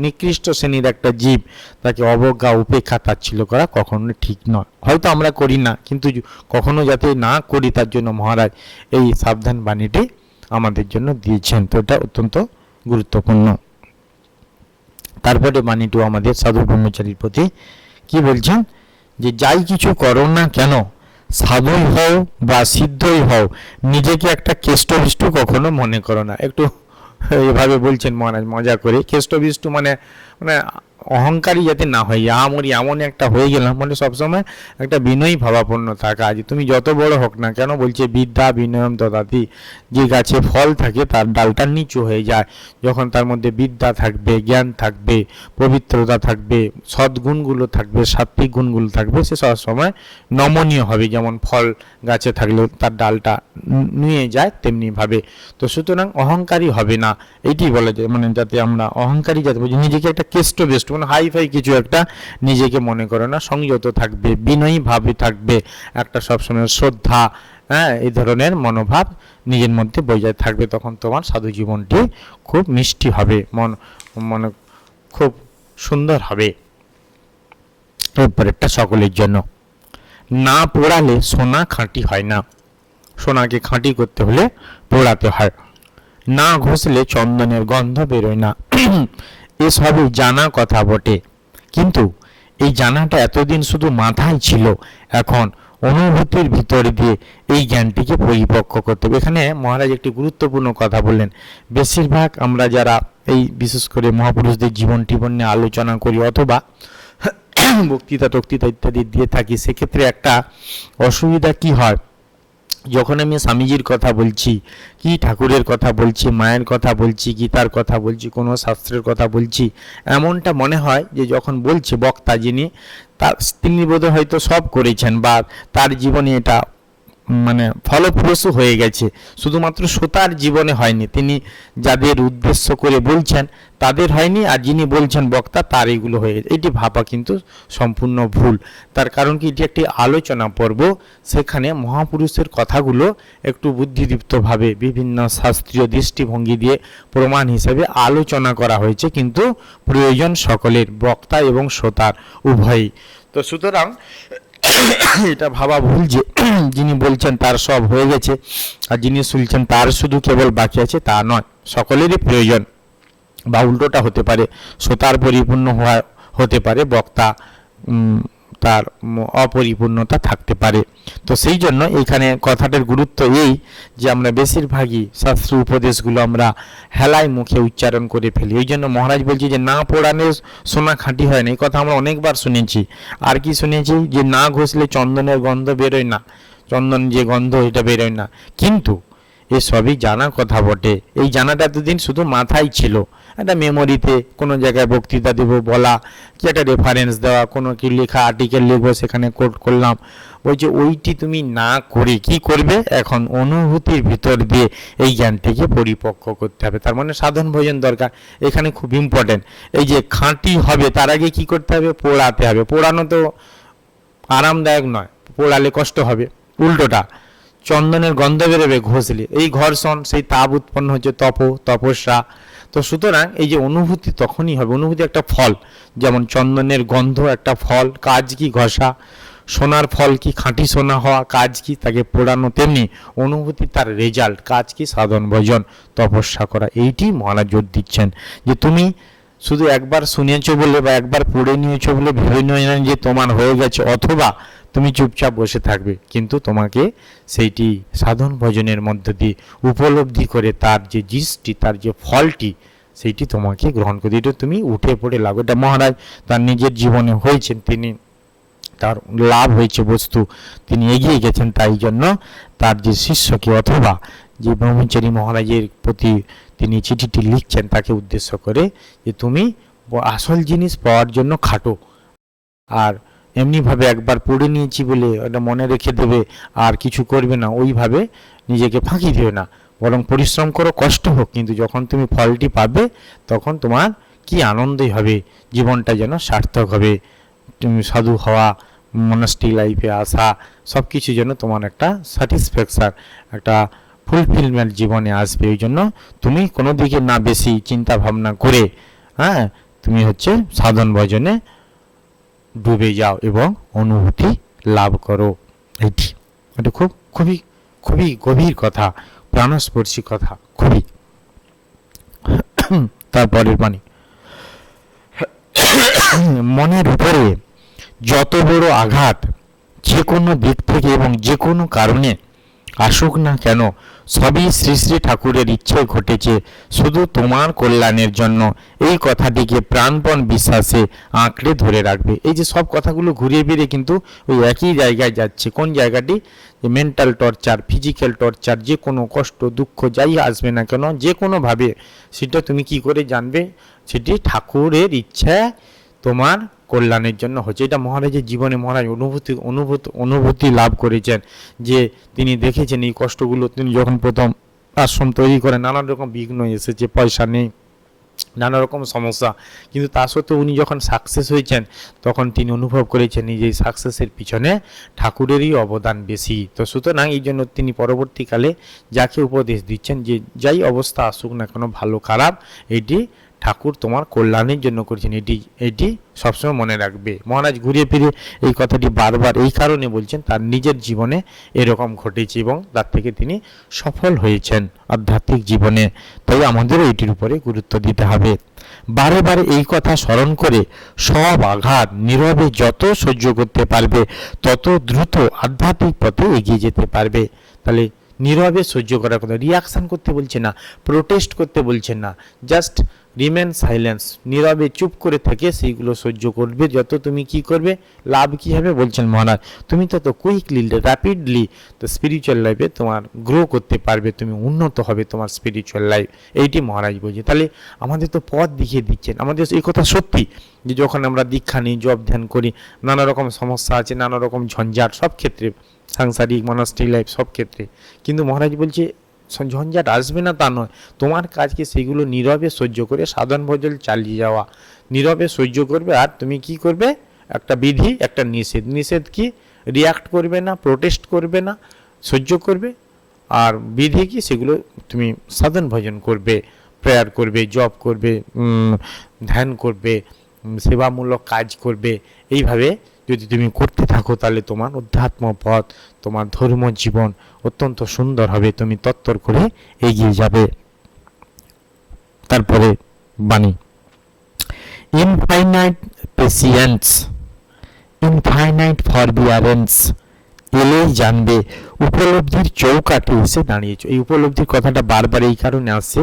নিকৃষ্ট শ্রেণীর একটা জীব, তাকে অবজ্ঞা উপেক্ষা তাচ্ছিল্য করা কখনো ঠিক নয়। হয়তো আমরা করি না, কিন্তু কখনো যাতে না করি তার জন্য মহারাজ এই সাবধান বাণীটি আমাদের জন্য দিয়েছেন। তো এটা অত্যন্ত গুরুত্বপূর্ণ। তারপরে বাণীটিও আমাদের সাধু ব্রহ্মচারীর প্রতি কি বলছেন, যে যাই কিছু করো না কেন, সাধুই হও বা সিদ্ধই হও, নিজেকে একটা কেষ্টবিষ্টু কখনো মনে করো না। একটু এভাবে বলছেন মহারাজ মজা করে, কেষ্টবিষ্টু মানে মানে অহংকারী যাতে না হয়, আমরি এমন একটা হয়ে গেলাম, মানে সবসময় একটা বিনয়ী ভাবাপন্ন থাকা। আজ তুমি যত বড় হোক না কেন, বলছে বিদ্যা বিনয়ম দদাতি, যে গাছে ফল থাকে তার ডালটা নিচু হয়ে যায়, যখন তার মধ্যে বিদ্যা থাকবে, জ্ঞান থাকবে, পবিত্রতা থাকবে, সদ্গুণগুলো থাকবে, সাত্বিক গুণগুলো থাকবে, সে সবসময় নমনীয় হবে। যেমন ফল গাছে থাকলে তার ডালটা নুয়ে যায় তেমনিভাবে। তো সুতরাং অহংকারী হবে না, এইটি বলা যায়, মানে যাতে আমরা অহংকারী যাতে বলছি, নিজেকে একটা কেষ্টবেষ্ট মানে হাই ফাই কিছু একটা নিজেকে মনে করে না, সংযত থাকবে, বিনয়ী ভাবে থাকবে, একটা সবসময় শ্রদ্ধা, হ্যাঁ, এই ধরনের মনোভাব নিজের মধ্যে বজায় থাকবে। তখন তোমার সাধু জীবনটি খুব মিষ্টি হবে, মনে খুব সুন্দর হবে। এরপরেরটা সকলের জন্য, না পোড়ালে সোনা খাঁটি হয় না। সোনাকে খাঁটি করতে হলে পোড়াতে হয়। না ঘষলে চন্দনের গন্ধ বেরোয় না। এসবই জানা কথা বটে, কিন্তু এই জানাটা এতদিন শুধু মাথায় ছিল, এখন অনুভূতির ভিতর দিয়ে এই জ্ঞানটিকে পরিপক্ক করতে হবে। এখানে মহারাজ একটি গুরুত্বপূর্ণ কথা বললেন। বেশিরভাগ আমরা যারা এই বিশেষ করে মহাপুরুষদের জীবন টিবন নিয়ে আলোচনা করি অথবা বক্তৃতা টক্তৃতা ইত্যাদি দিয়ে থাকি, সেক্ষেত্রে একটা অসুবিধা কি হয়, যখন আমি স্বামীজির কথা বলছি, কি ঠাকুরের কথা বলছি, মায়ের কথা বলছি, গীতার কথা বলছি, কোনো শাস্ত্রের কথা বলছি, এমনটা মনে হয় যে যখন বলছে বক্তা যিনি, তিনি বোধহয় হয়তো সব করেছেন বা তার জীবনে এটা মানে ফলপ্রসূ হয়ে গেছে, শুধুমাত্র শ্রোতার জীবনে হয়নি, তিনি যাদের উদ্দেশ্য করে বলছেন তাদের হয়নি, আর যিনি বলছেন বক্তা তার এগুলো হয়ে গেছে। এটি ভাবা কিন্তু সম্পূর্ণ ভুল। তার কারণ কি, এটি একটি আলোচনা পর্ব, সেখানে মহাপুরুষের কথাগুলো একটু বুদ্ধিদীপ্তভাবে বিভিন্ন শাস্ত্রীয় দৃষ্টিভঙ্গি দিয়ে প্রমাণ হিসেবে আলোচনা করা হয়েছে, কিন্তু প্রয়োজন সকলের, বক্তা এবং শ্রোতার উভয়ই। তো সুতরাং এটা ভাবা ভুল যে যিনি বলছেন তার সব হয়ে গেছে আর যিনি শুনছেন তার শুধু কেবল বাকি আছে, তা নয়, সকলেরই প্রয়োজন। বা উল্টোটা হতে পারে, শ্রোতার পরিপূর্ণ হতে পারে, বক্তা তার অপরিপূর্ণতা থাকতে পারে। তো সেই জন্য এখানে কথাটার গুরুত্ব এই যে আমরা বেশিরভাগই শাস্ত্র উপদেশগুলো আমরা হেলায় মুখে উচ্চারণ করে ফেলি। ওই জন্য মহারাজ বলছে যে না পোড়ালে সোনা খাঁটি হয় না, এই কথা আমরা অনেকবার শুনেছি। আর কি শুনেছি, যে না ঘষলে চন্দনের গন্ধ বেরোয় না, চন্দন যে গন্ধ এটা বেরোয় না। কিন্তু এসবই জানা কথা বটে, এই জানাটা এতদিন শুধু মাথায় ছিল, একটা মেমোরিতে কোনো জায়গায় বক্তৃতা দেবো বলা, কি একটা রেফারেন্স দেওয়া, কোনো কি লেখা আর্টিকেল লিখবো সেখানে কোট করলাম, ওই যে ওইটি তুমি না করে কি করবে, এখন অনুভূতির ভিতর দিয়ে এই জ্ঞানটিকে পরিপক্ক করতে হবে। তার মানে সাধন ভোজন দরকার, এখানে খুব ইম্পর্টেন্ট। এই যে খাঁটি হবে তার আগে কি করতে হবে, পোড়াতে হবে। পোড়ানো তো আরামদায়ক নয়, পোড়ালে কষ্ট হবে, উল্টোটা চন্দনের গন্ধ বেরোবে ঘষলে, এই ঘর্ষণ, সেই তাপ উৎপন্ন হচ্ছে তপস্যা। তো সুতরাং এই যে অনুভূতি তখনই হবে, অনুভূতি একটা ফল, যেমন চন্দনের গন্ধ একটা ফল, কাজ কি ঘষা, সোনার ফল কি খাঁটি সোনা হওয়া, কাজ কি তাকে পোড়ানো, তেমনি অনুভূতি তার রেজাল্ট, কাজ কি সাধন ভজন তপস্যা করা। এইটি মহারাজ জোর দিচ্ছেন যে তুমি শুধু একবার শুনেছো বলে বা একবার পড়ে নিয়েছো বলে ভেবে নিও না যে তোমার হয়ে গেছে, অথবা তুমি চুপচাপ বসে থাকবে, কিন্তু তোমাকে সেইটি সাধন ভজনের মধ্য দিয়ে উপলব্ধি করে তার যে জিসটি, তার যে ফলটি, সেইটি তোমাকে গ্রহণ করতে, এটা তুমি উঠে পড়ে লাগো। এটা মহারাজ তার নিজের জীবনে হয়েছেন, তিনি তার লাভ হয়েছে বস্তু, তিনি এগিয়ে গেছেন, তাই জন্য তার যে শিষ্যকে অথবা যে ব্রহ্মচারী মহারাজের প্রতি তিনি চিঠিটি লিখছেন তাকে উদ্দেশ্য করে যে তুমি আসল জিনিস পাওয়ার জন্য খাটো, আর এমনিভাবে একবার পড়ে নিয়েছি বলে এটা মনে রেখে দেবে আর কিছু করবে না, ওইভাবে নিজেকে ফাঁকি দিও না, বরং পরিশ্রম করো, কষ্ট হোক, কিন্তু যখন তুমি ফলটি পাবে তখন তোমার কি আনন্দই হবে, জীবনটা যেন সার্থক হবে, তুমি সাধু হওয়া, মনাস্ট্রি লাইফে আসা, সব কিছু যেন তোমার একটা স্যাটিসফ্যাকশন, একটা ফুলফিলমেন্ট জীবনে আসবে। ওই জন্য তুমি কোনো দিকে না বেশি চিন্তা ভাবনা করে, হ্যাঁ, তুমি হচ্ছে সাধন ভজনে ডুবে যাও এবং অনুভূতি লাভ করো। এইটি এটা খুবই খুবই গভীর কথা, প্রাণস্পর্শী কথা, খুবই। তারপরের বাণী, মনের উপরে যত বড় আঘাত যে কোনো দিক থেকে এবং যে কোনো কারণে আসুক না কেন, সবই শ্রী শ্রী ঠাকুরের ইচ্ছায় ঘটেছে, শুধু তোমার কল্যাণের জন্য। এই কথাটিকে প্রাণপণ বিশ্বাসে আঁকড়ে ধরে রাখবে। এই যে সব কথাগুলো ঘুরিয়ে ফিরে কিন্তু ওই একই জায়গায় যাচ্ছে। কোন জায়গাটি? যে মেন্টাল টর্চার, ফিজিক্যাল টর্চার, যে কোনো কষ্ট দুঃখ যাই আসবে না কেন, যে কোনোভাবে সেটা তুমি কি করে জানবে সেটি ঠাকুরের ইচ্ছা তোমার কল্যাণের জন্য হচ্ছে। এটা মহারাজের জীবনে মহারাজ অনুভূতি লাভ করেছেন, যে তিনি দেখেছেন এই কষ্টগুলো, তিনি যখন প্রথম আশ্রম তৈরি করেন নানান রকম বিঘ্ন এসেছে, পয়সা নেই, নানা রকম সমস্যা, কিন্তু তা সত্ত্বেও উনি যখন সাকসেস হয়েছেন তখন তিনি অনুভব করেছেন নিজেই সাকসেসের পিছনে ঠাকুরেরই অবদান বেশি। তো সুতরাং এই জন্য তিনি পরবর্তীকালে যাকে উপদেশ দিচ্ছেন যে যাই অবস্থা আসুক না কেন, ভালো খারাপ, এটি ঠাকুর তোমার কল্যাণের জন্য করেছেন, এটি সবসময় মনে রাখবে। মহারাজ ঘুরিয়ে ফিরে এই কথাটি বারবার এই কারণে বলছেন, তার নিজের জীবনে এরকম ঘটেছে এবং তার থেকে তিনি সফল হয়েছেন আধ্যাত্মিক জীবনে। তাই আমাদেরও এটির উপরে গুরুত্ব দিতে হবে। বারে বারে এই কথা স্মরণ করে সব আঘাত নীরবে যত সহ্য করতে পারবে তত দ্রুত আধ্যাত্মিক পথে এগিয়ে যেতে পারবে। তাহলে নীরবে সহ্য করার কথা, রিয়াকশান করতে বলছে না, প্রোটেস্ট করতে বলছেন না, জাস্ট রিমেন সাইলেন্স, নীরবে চুপ করে থেকে সেইগুলো সহ্য করবে। যত তুমি কি করবে, লাভ কি হবে বলছেন মহারাজ, তুমি তত কুইকলি র্যাপিডলি তো স্পিরিচুয়াল লাইফে তোমার গ্রো করতে পারবে, তুমি উন্নত হবে তোমার স্পিরিচুয়াল লাইফ। এইটি মহারাজ বলছে। তাহলে আমাদের তো পথ দেখিয়ে দিচ্ছেন। আমাদের এই কথা সত্যি যে যখন আমরা দীক্ষা নিই, জপ ধ্যান করি, নানা রকম সমস্যা আছে, নানা রকম ঝঞ্ঝাট, সব ক্ষেত্রে, সাংসারিক মনাস্ট্রি লাইফ সব ক্ষেত্রে, কিন্তু মহারাজ বলছে ঝঞ্ঝাট আসবে না তা নয়, তোমার কাজকে সেগুলো নীরবে সহ্য করে সাধন ভজন চালিয়ে যাওয়া। নীরবে সহ্য করবে, আর তুমি কি করবে, একটা বিধি, একটা নিষেধ। নিষেধ কি? রিয়াক্ট করবে না, প্রোটেস্ট করবে না, সহ্য করবে। আর বিধি কি? সেগুলো তুমি সাধন ভজন করবে, প্রেয়ার করবে, জপ করবে, ধ্যান করবে, সেবামূলক কাজ করবে। এইভাবে যদি তুমি করতে থাকো তাহলে তোমার অধ্যাত্ম পথ, তোমার ধর্ম জীবন অত্যন্ত সুন্দর হবে, তুমি তত্তর করে এগিয়ে যাবে। তারপরে বাণী, ইনফাইনাইট পেশিয়েন্স, ইনফাইনাইট ফরবিয়ারেন্স এলেই জানবে উপলব্ধির চৌকাঠে এসে দাঁড়িয়েছে। এই উপলব্ধির কথাটা বারবার এই কারণে আসছে,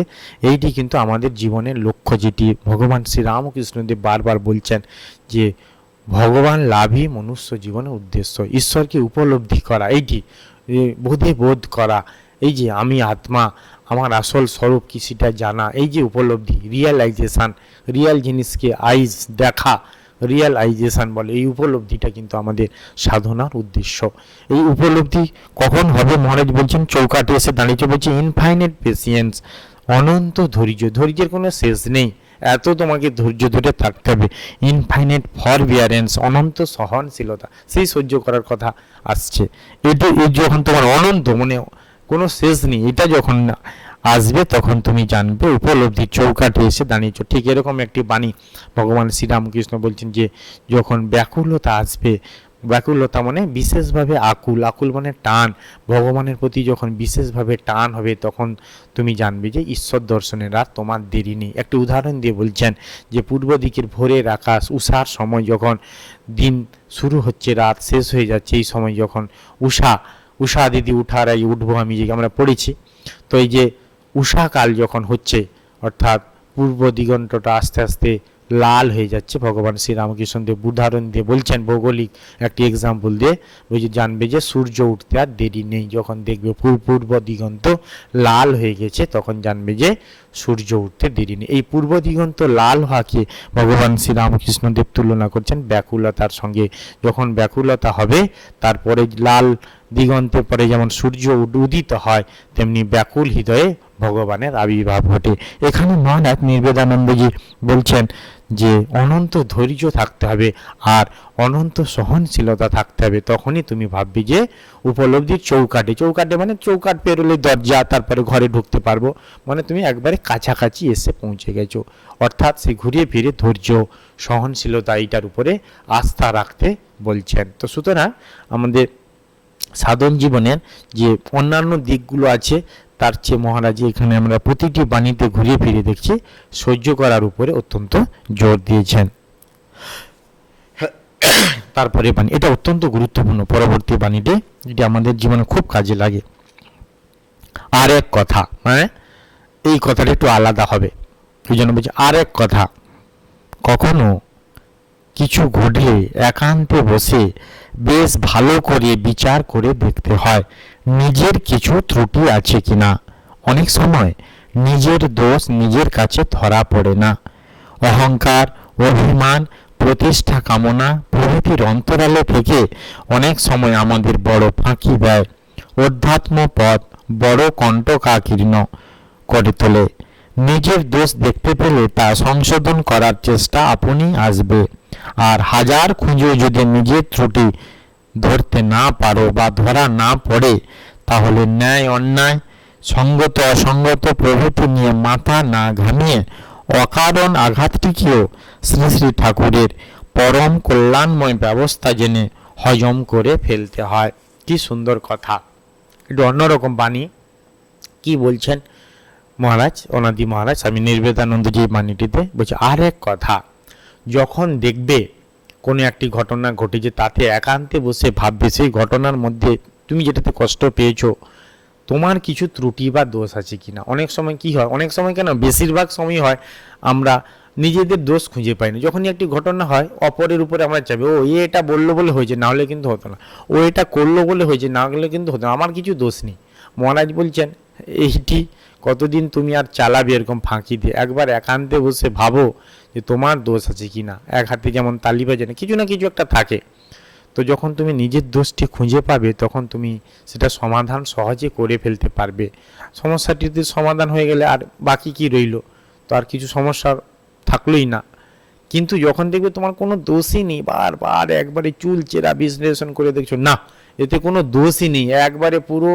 এইটি কিন্তু আমাদের জীবনের লক্ষ্য, যেটি ভগবান শ্রী রামকৃষ্ণদেব বারবার বলছেন যে ভগবান লাভই মনুষ্য জীবনের উদ্দেশ্য। ঈশ্বরকে উপলব্ধি করা, এইটি বোধে বোধ করা, এই যে আমি আত্মা, আমার আসল স্বরূপ কি সেটা জানা, এই যে উপলব্ধি, রিয়েলাইজেশান, রিয়েল জিনিসকে আইজ দেখা, রিয়েলাইজেশান বলে, এই উপলব্ধিটা কিন্তু আমাদের সাধনার উদ্দেশ্য। এই উপলব্ধি কখন হবে? মহারাজ বলছেন চৌকাঠে এসে দাঁড়িয়েছে, বলছে ইনফাইনাইট পেশিয়েন্স, অনন্ত ধৈর্য, ধৈর্যের কোনো শেষ নেই, এত তোমাকে ধৈর্য ধরে থাকতে হবে। ইনফাইনাইট ফরবিয়ারেন্স, অনন্ত সহনশীলতা, সেই সহ্য করার কথা আসছে। এটা যখন তোমার অনন্ত, মানে কোনো শেষ নেই, এটা যখন আসবে তখন তুমি জানবে উপলব্ধির চৌকাঠে এসে দাঁড়িয়েছ। ঠিক এরকম একটি বাণী ভগবান শ্রীরামকৃষ্ণ বলছেন যে যখন ব্যাকুলতা আসবে, ব্যাকুলতা মানে বিশেষভাবে আকুল, আকুল মানে টান, ভগবানের প্রতি যখন বিশেষভাবে টান হবে তখন তুমি জানবে যে ঈশ্বর দর্শনের আর তোমার দেরি নেই। একটি উদাহরণ দিয়ে বলছেন যে পূর্ব দিকের ভোরের আকাশ, উষার সময় যখন দিন শুরু হচ্ছে, রাত শেষ হয়ে যাচ্ছে, এই সময় যখন উষা দিদি উঠার আগে উঠবো আমি, যে আমরা পড়েছি। তো এই যে উষাকাল যখন হচ্ছে, অর্থাৎ পূর্ব দিগন্তটা আস্তে আস্তে লাল হয়ে যাচ্ছে, ভগবান শ্রীরামকৃষ্ণ দেব উদাহরণ দিয়ে বলছেন, ভৌগোলিক একটি এক্সাম্পল দিয়ে বলছে, জানবে যে সূর্য উঠতে আর দেরি নেই। যখন দেখবে পূর্ব দিগন্ত লাল হয়ে গেছে তখন জানবে যে সূর্য উঠতে দেরি নেই। এই পূর্ব দিগন্ত লাল হওয়াকে ভগবান শ্রীরামকৃষ্ণ দেব তুলনা করছেন ব্যাকুলতার সঙ্গে। যখন ব্যাকুলতা হবে তারপরে লাল দিগন্তে পরে যেমন সূর্য উদিত হয়, তেমনি ব্যাকুল হৃদয়ে ভগবানের আবির্ভাব ঘটে। এখানে মহারাজ নির্বেদানন্দজি বলছেন যে অনন্ত ধৈর্য থাকতে হবে আর অনন্ত সহনশীলতা থাকতে হবে, তখনই তুমি ভাববে যে উপলব্ধির চৌকাঠে মানে চৌকাঠ পেরোলে দরজা, তারপরে ঘরে ঢুকতে পারবো, মানে তুমি একবারে কাছাকাছি এসে পৌঁছে গেছো। অর্থাৎ সে ঘুরিয়ে ফিরে ধৈর্য, সহনশীলতা এইটার উপরে আস্থা রাখতে বলছেন। তো সুতরাং আমাদের সাধন জীবনের যে অন্যান্য দিকগুলো আছে তার চেয়ে মহারাজ এখানে আমরা প্রতিটি বাণীতে ঘুরিয়ে ফিরে দেখছি সহ্য করার উপরে অত্যন্ত জোর দিয়েছেন। তারপরে বাণী, এটা অত্যন্ত গুরুত্বপূর্ণ পরবর্তী বাণীটি, যেটি আমাদের জীবনে খুব কাজে লাগে। আর এক কথা, মানে এই কথাটা একটু আলাদা হবে, ওই জন্য বলছি আর এক কথা, কখনো কিছু ঘটলে একান্তে বসে বেশ ভালো করে বিচার করে দেখতে হয় নিজের কিছু ত্রুটি আছে কিনা। অনেক সময় নিজের দোষ নিজের কাছে ধরা পড়ে না। অহংকার, অভিমান, প্রতিষ্ঠা কামনা প্রভৃতির অন্তরালে থেকে অনেক সময় আমাদের বড় ফাঁকি দেয়, অধ্যাত্ম পথ বড় কণ্টকাকীর্ণ করে তোলে। নিজের দোষ দেখতে পেলে তা সংশোধন করার চেষ্টা আপনি আসবে, আর হাজার খুঁজেও যদি নিজের ত্রুটি ধরতে না পারো বা ধরা না পড়ে, তাহলে ন্যায় অন্যায়, সঙ্গত অসঙ্গত প্রভৃতি নিয়ে মাথা না ঘামিয়ে অকারণ আঘাতটিকেও শ্রী শ্রী ঠাকুরের পরম কল্যাণময় ব্যবস্থা জেনে হজম করে ফেলতে হয়। কি সুন্দর কথা, একটু অন্যরকম বাণী। কি বলছেন মহারাজ, অনাদি মহারাজ স্বামী নির্বেদানন্দজি বাণীটিতে বলছে, আর এক কথা, যখন দেখবে কোনো একটি ঘটনা ঘটেছে, তাতে একান্তে বসে ভাববে সেই ঘটনার মধ্যে তুমি যেটাতে কষ্ট পেয়েছো তোমার কিছু ত্রুটি বা দোষ আছে কিনা। অনেক সময় কি হয়, অনেক সময় কেন বেশিরভাগ সময় হয় আমরা নিজেদের দোষ খুঁজে পাই না। যখনই একটি ঘটনা হয় অপরের উপরে আমরা চাইবে, ও এটা বললো বলে হয়েছে, না হলে কিন্তু হতো না, ও এটা করলো বলে হয়েছে, না হলে কিন্তু হতো না, আমার কিছু দোষ নেই। মহারাজ বলছেন এইটি কতদিন তুমি আর চালাবে এরকম ফাঁকি দিয়ে। একবার একান্তে বসে ভাবো যে তোমার দোষ আছে কিনা। এক হাতে যেমন তালি বাজে না, কিছু না কিছু একটা থাকে। তো যখন তুমি নিজের দোষটি খুঁজে পাবে তখন তুমি সেটা সমাধান সহজে করে ফেলতে পারবে। সমস্যাটিতে সমাধান হয়ে গেলে আর বাকি কি রইল, তো আর কিছু সমস্যা থাকলোই না। কিন্তু যখন দেখবে তোমার কোনো দোষই নেই, বারবার একবারে চুল চেরা বিশ্লেষণ করে দেখছো না এতে কোনো দোষই নেই, একবারে পুরো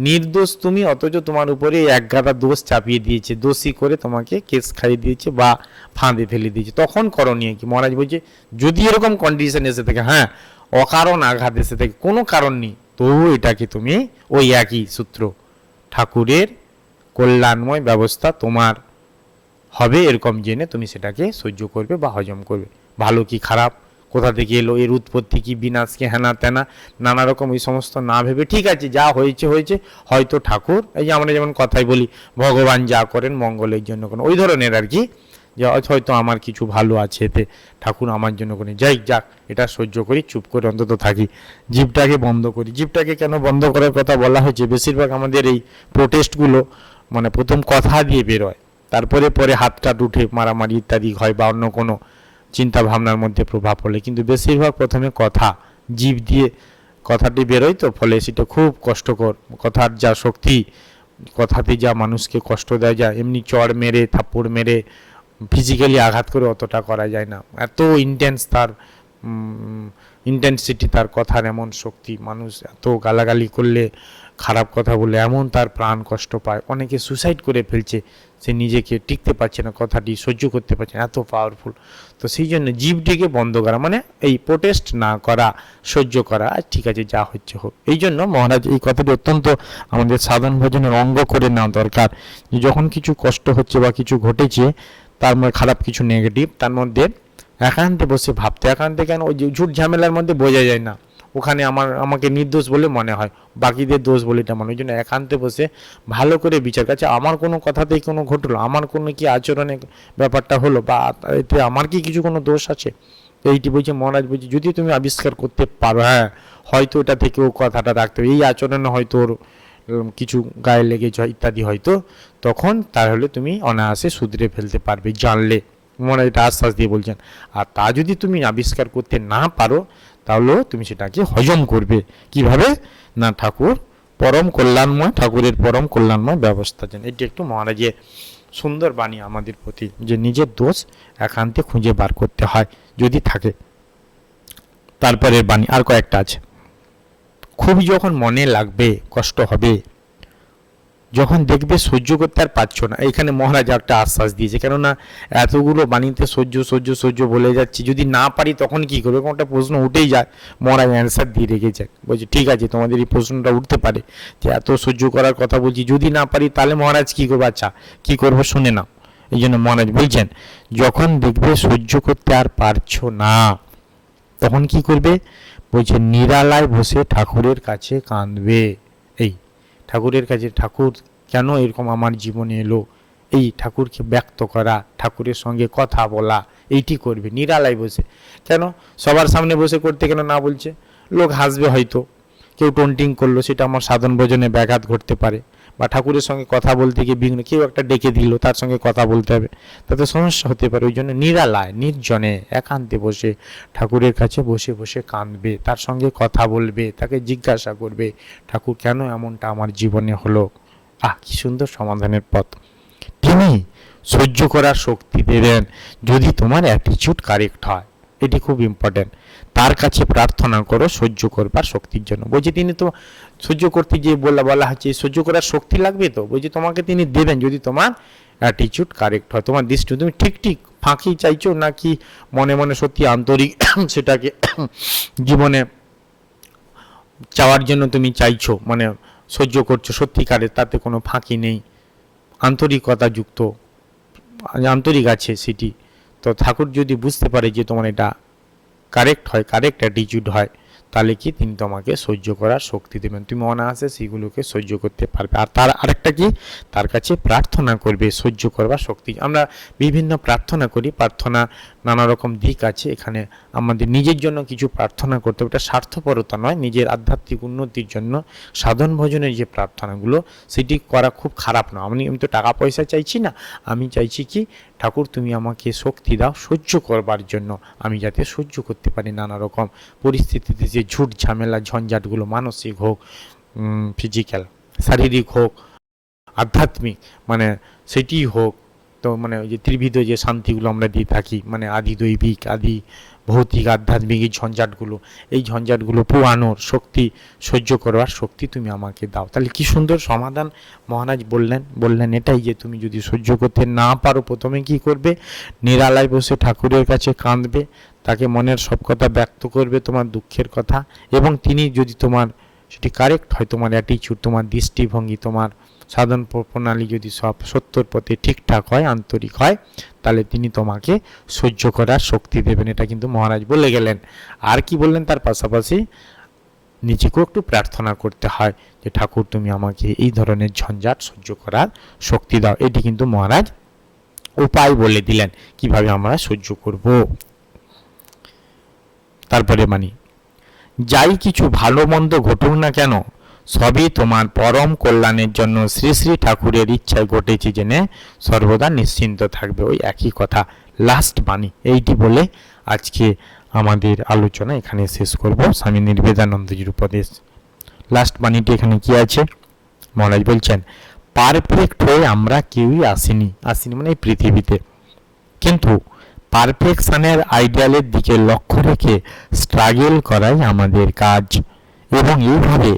নির্দোষ তুমি, অথচ তোমার উপরে এক গাদা দোষ চাপিয়ে দিয়েছে, দোষী করে তোমাকে কেস খাইয়ে দিয়েছে বা ফাঁদে ফেলে দিয়েছে, তখন করণীয় কি। মহারাজ বলছে যদি এরকম কন্ডিশন এসে থাকে, হ্যাঁ অকারণ আঘাত এসে থাকে, কোনো কারণ নেই, তো এটাকে তুমি ওই একই সূত্র, ঠাকুরের কল্যাণময় ব্যবস্থা তোমার হবে এরকম জেনে তুমি সেটাকে সহ্য করবে বা হজম করবে। ভালো কি খারাপ, কোথা থেকে এলো, এর উৎপত্তি কি, বিনাশ কি, হেনা তেনা নানা রকম ওই সমস্ত না ভেবে ঠিক আছে যা হয়েছে হয়েছে, হয়তো ঠাকুর, এই যে আমরা যেমন কথাই বলি ভগবান যা করেন মঙ্গলের জন্য কোনো, ওই ধরনের আর কি, যে হয়তো আমার কিছু ভালো আছে এতে, ঠাকুর আমার জন্য করে, যাই যাক এটা সহ্য করি, চুপ করে অন্তত থাকি, জিভটাকে বন্ধ করি। জিভটাকে কেন বন্ধ করার কথা বলা হয়েছে, বেশিরভাগ আমাদের এই প্রোটেস্টগুলো মানে প্রথম কথা দিয়ে বেরোয়, তারপরে পরে হাতটা উঠে মারামারি ইত্যাদি হয় বা অন্য কোনো চিন্তা ভাবনার মধ্যে প্রভাব পড়ে, কিন্তু বেশিরভাগ প্রথমে কথা জিভ দিয়ে কথাটি বেরোয়, তো ফলে সেটা খুব কষ্টকর। কথার যা শক্তি, কথাতে যা মানুষকে কষ্ট দেয়, যা এমনি চড় মেরে থাপ্পড় মেরে ফিজিক্যালি আঘাত করে অতটা করা যায় না, এত ইন্টেন্স তার ইন্টেন্সিটি, তার কথার এমন শক্তি, মানুষ এত গালাগালি করলে, খারাপ কথা বলে এমন তার প্রাণ কষ্ট পায়, অনেকে সুসাইড করে ফেলছে, সে নিজেকে টিকতে পারছে না, কথাটি সহ্য করতে পারছে না, এত পাওয়ারফুল। তো সেই জন্য জিভটিকে বন্ধ করা মানে এই প্রোটেস্ট না করা, সহ্য করা, আর ঠিক আছে যা হচ্ছে হোক। এই জন্য মহারাজ এই কথাটি অত্যন্ত আমাদের সাধন ভজনের অঙ্গ করে নেওয়া দরকার, যে যখন কিছু কষ্ট হচ্ছে বা কিছু ঘটেছে, তার মধ্যে খারাপ কিছু নেগেটিভ, তার মধ্যে একান্তে বসে ভাবতে, একান্তে কেন ওই যে ঝুট ঝামেলার মধ্যে বোঝা যায় না, ওখানে আমাকে নির্দোষ বলে মনে হয়, বাকিদের দোষ বলে এটা মনে হয়। ওই জন্য একান্তে বসে ভালো করে বিচার কাছে, আমার কোনো কথাতেই কোনো ঘটলো, আমার কোনো কি আচরণে ব্যাপারটা হলো, বা এতে আমার কি কিছু কোনো দোষ আছে, এইটি বলছে মহারাজ, বলছে যদি তুমি আবিষ্কার করতে পারো, হ্যাঁ হয়তো এটা থেকে ও কথাটা রাখতে হবে, এই আচরণে হয়তো ওর কিছু গায়ে লেগেছে ইত্যাদি, হয়তো তখন তাহলে তুমি অনায়াসে শুধরে ফেলতে পারবে জানলে, মনে এটা আশ্বাস দিয়ে বলছেন। আর তা যদি তুমি আবিষ্কার করতে না পারো, তাহলেও তুমি সেটাকে হজম করবে কিভাবে না, ঠাকুর পরম কল্যাণময়, ঠাকুরের পরম কল্যাণময় ব্যবস্থা যেন। এটি একটু মহারাজের সুন্দর বাণী আমাদের প্রতি, যে নিজের দোষ একান্তে খুঁজে বার করতে হয় যদি থাকে। তারপরের বাণী আর কয়েকটা আছে। খুব যখন মনে লাগবে, কষ্ট হবে, যখন দেখবে সহ্য করতে আর পারছো না, এখানে মহারাজ একটা আশ্বাস দিয়েছে, কেননা এতগুলো বাণীতে সহ্য সহ্য সহ্য বলে যাচ্ছি, যদি না পারি তখন কি করবে, কোনটা প্রশ্ন উঠেই যায়। মহারাজ অ্যান্সার দিয়ে রেখেছে, বলছে ঠিক আছে তোমাদের এই প্রশ্নটা উঠতে পারে, যে এত সহ্য করার কথা বলছি, যদি না পারি তাহলে মহারাজ কি করবো, আচ্ছা কি করবো শুনে নাও। এই জন্য মহারাজ বলছেন, যখন দেখবে সহ্য করতে আর পারছো না, তখন কি করবে, বলছে নিরালায় বসে ঠাকুরের কাছে কাঁদবে। এই ঠাকুরের কাছে, ঠাকুর কেন এরকম আমার জীবনে এলো, এই ঠাকুরকে ব্যক্ত করা, ঠাকুরের সঙ্গে কথা বলা, এইটি করবে নিরালায় বসে। কেন সবার সামনে বসে করতে কেন না বলছে, লোক হাসবে হয়তো, কেউ টন্টিং করলো, সেটা আমার সাধন ভজনে ব্যাঘাত ঘটতে পারে, বা ঠাকুরের সঙ্গে কথা বলতে গিয়ে বিঘ্ন, কেউ একটা ডেকে দিল, তার সঙ্গে কথা বলতে হবে, তাতে সমস্যা হতে পারে। ওই জন্য নিরালায় নির্জনে একান্তে বসে ঠাকুরের কাছে বসে বসে কাঁদবে, তার সঙ্গে কথা বলবে, তাকে জিজ্ঞাসা করবে, ঠাকুর কেন এমনটা আমার জীবনে হলো, কি সুন্দর সমাধানের পথ। তিনি সহ্য করার শক্তি দেবেন যদি তোমার অ্যাটিটিউড কারেক্ট হয়, এটি খুব ইম্পর্টেন্ট। তার কাছে প্রার্থনা করো সহ্য করবার শক্তির জন্য। বলছি তিনি তো সহ্য করতে গিয়ে বলা হচ্ছে সহ্য করার শক্তি লাগবে, তো বলছি তোমাকে তিনি দেবেন যদি তোমার অ্যাটিটিউড কারেক্ট হয়, তোমার দৃষ্টি, তুমি ঠিক ঠিক ফাঁকি চাইছো নাকি মনে মনে সত্যি আন্তরিক সেটাকে জীবনে চাওয়ার জন্য তুমি চাইছো, মানে সহ্য করছো সত্যিকারের, তাতে কোনো ফাঁকি নেই, আন্তরিকতা যুক্ত, আন্তরিক আছে সেটি। তো ঠাকুর যদি বুঝতে পারে যে তোমার এটা কারেক্ট হয়, কারেক্ট অ্যাটিটিউড হয়, তাহলে কি তিনি তোমাকে সহ্য করার শক্তি দেবেন, তুমি অনায়াসে সেগুলোকে সহ্য করতে পারবে। আর তার আরেকটা কি, তার কাছে প্রার্থনা করবে সহ্য করবার শক্তি। আমরা বিভিন্ন প্রার্থনা করি, প্রার্থনা নানা রকম দিক আছে, এখানে আমাদের নিজের জন্য কিছু প্রার্থনা করতে হবে, এটা স্বার্থপরতা নয়, নিজের আধ্যাত্মিক উন্নতির জন্য সাধন ভজনের যে প্রার্থনাগুলো সেটি করা খুব খারাপ না। আমি তো টাকা পয়সা চাইছি না, আমি চাইছি কি ঠাকুর তুমি আমাকে শক্তি দাও সহ্য করবার জন্য, আমি যাতে সহ্য করতে পারি নানা রকম পরিস্থিতিতে, যে ঝুট ঝামেলা ঝঞ্ঝাটগুলো, মানসিক হোক, ফিজিক্যাল শারীরিক হোক, আধ্যাত্মিক মানে সেটি হোক। তো মানে ওই যে ত্রিবিধ যে শান্তিগুলো আমরা দিয়ে থাকি, মানে আদি দৈবিক, আদি ভৌতিক, আধ্যাত্মিক, এই ঝঞ্ঝাটগুলো পোয়ানোর শক্তি, সহ্য করবার শক্তি তুমি আমাকে দাও। তাহলে কি সুন্দর সমাধান মহারাজ বললেন এটাই, যে তুমি যদি সহ্য করতে না পারো, প্রথমে কি করবে, নিরালায় বসে ঠাকুরের কাছে কাঁদবে, তাকে মনের সব কথা ব্যক্ত করবে, তোমার দুঃখের কথা, এবং তিনি যদি তোমার সেটি কারেক্ট হয়, তোমার অ্যাটিটিউড, তোমার দৃষ্টিভঙ্গি, তোমার সাধন প্রণালী যদি সব সত্যর পথে ঠিকঠাক হয়, আন্তরিক হয়, তাহলে তিনি তোমাকে সহ্য করার শক্তি দেবেন। এটা কিন্তু মহারাজ বলে গেলেন। আর কি বললেন, তার পাশাপাশি নিজেকেও একটু প্রার্থনা করতে হয় যে ঠাকুর তুমি আমাকে এই ধরনের ঝঞ্ঝাট সহ্য করার শক্তি দাও। এটি কিন্তু মহারাজ উপায় বলে দিলেন কিভাবে আমরা সহ্য করব। তারপরে মানি, যাই কিছু ভালো মন্দ ঘটুক না কেন, সবই তোমার পরম কল্যাণের জন্য শ্রী শ্রী ঠাকুরের ইচ্ছায় ঘটেছে জেনে সর্বদা নিশ্চিন্ত থাকবে। ওই একই কথা, লাস্ট বাণী এইটি বলে আজকে আমাদের আলোচনা এখানে শেষ করব। স্বামী নির্বেদানন্দজির উপদেশ, লাস্ট বাণীটি এখানে কি আছে, মহারাজ বলছেন, পারফেক্ট হয়ে আমরা কেউই আসিনি মানে এই পৃথিবীতে, কিন্তু পারফেকশনের আইডিয়ালের দিকে লক্ষ্য রেখে স্ট্রাগল করাই আমাদের কাজ, এবং এইভাবে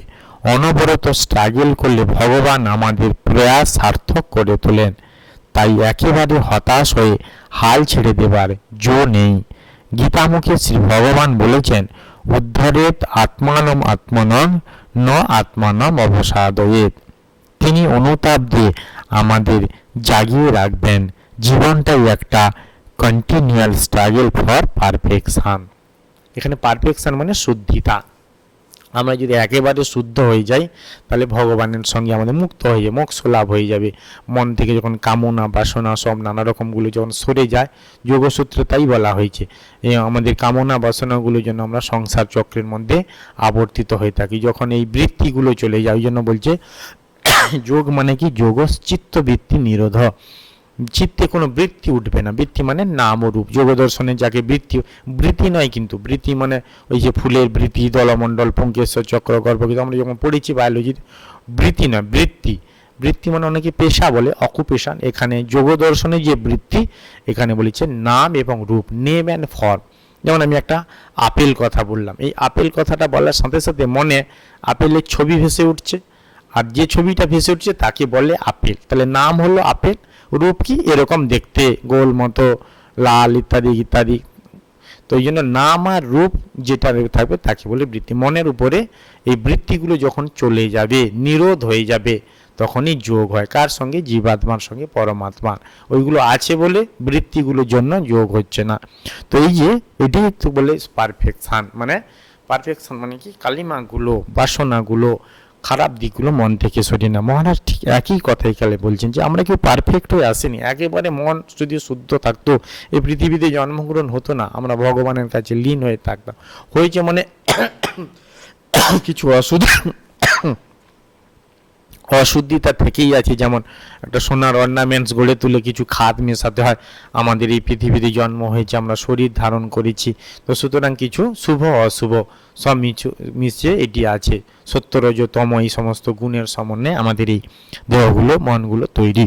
অনবরত স্ট্রাগল করলে ভগবান আমাদের প্রয়াস সার্থক করে তোলেন। তাই একেবারে হতাশ হয়ে হাল ছেড়ে দেবার জো নেই। গীতামুখে শ্রী ভগবান বলেছেন, উদ্ধরেত আত্মানম আত্মনং ন আত্মানম অবসাদয়েত। তিনি অনুতাপ দিয়ে আমাদের জাগিয়ে রাখবেন। জীবনটাই একটা কন্টিনিউয়াল স্ট্রাগল ফর পারফেকশন। এখানে পারফেকশন মানে শুদ্ধিতা। আমরা যদি একেবারে শুদ্ধ হয়ে যাই তাহলে ভগবানের সঙ্গে আমাদের মুক্ত হয়ে যাবে, মোক্ষ লাভ হয়ে যাবে। মন থেকে যখন কামনা বাসনা সব নানা রকমগুলো যখন সরে যায়, যোগসূত্রে তাই বলা হয়েছে আমাদের কামনা বাসনাগুলো যেন আমরা সংসার চক্রের মধ্যে আবর্তিত হয়ে থাকি। যখন এই বৃত্তিগুলো চলে যায়, ওই জন্য বলছে যোগ মানে কি, যোগ চিত্তবৃত্তি নিরোধ। চিত্তে কোনো বৃত্তি উঠবে না। বৃত্তি মানে নাম ও রূপ। যোগ দর্শনে যাকে বৃত্তি, বৃত্তি নয় কিন্তু, বৃত্তি মানে ওই যে ফুলের বৃত্তি, দলমণ্ডল, পুঙ্কেশ্বর চক্র, গর্ভকৃত আমরা যখন পড়েছি বায়োলজির, বৃত্তি নয় বৃত্তি। বৃত্তি মানে অনেকে পেশা বলে, অকুপেশন। এখানে যোগ দর্শনে যে বৃত্তি, এখানে বলেছে নাম এবং রূপ, নেম অ্যান্ড ফর্ম। যেমন আমি একটা আপেল কথা বললাম, এই আপেল কথাটা বলার সাথে সাথে মনে আপেলের ছবি ভেসে উঠছে, আর যে ছবিটা ভেসে উঠছে তাকে বলে আপেল। তাহলে নাম হলো আপেল, রূপ কি, এরকম দেখতে, গোল মতো, লাল ইত্যাদি ইত্যাদি। তো এই জন্য নাম আর রূপ যেটা থাকবে তাকে বলে বৃত্তি। মনের উপরে এই বৃত্তিগুলো যখন চলে যাবে, নিরোধ হয়ে যাবে, তখনই যোগ হয়। কার সঙ্গে? জীবাত্মার সঙ্গে পরমাত্মার। ওইগুলো আছে বলে বৃত্তিগুলোর জন্য যোগ হচ্ছে না। তো এই যে এটাই তো বলে পারফেকশন। মানে পারফেকশন মানে কি, কালিমাগুলো বাসনাগুলো খারাপ দিকগুলো মন থেকে সরিয়ে না। মহারাজ ঠিক একই কথাই কালে বলছেন যে আমরা কেউ পারফেক্ট হয়ে আসেনি। একেবারে মন যদি শুদ্ধ থাকতো এই পৃথিবীতে জন্মগ্রহণ হতো না, আমরা ভগবানের কাছে লীন হয়ে থাকতাম। হয়েছে মানে কিছু অশুদ্ধিতা থেকেই আছে। যেমন একটা সোনার অর্নামেন্টস গড়ে তুলে কিছু খাদ মেশাতে হয়। আমাদের এই পৃথিবীতে জন্ম হয়েছে, আমরা শরীর ধারণ করেছি, তো সুতরাং কিছু শুভ অশুভ সব মিশে এটি আছে। সত্য রজ তম এই সমস্ত গুণের সমন্বয়ে আমাদের এই দেহগুলো মনগুলো তৈরি।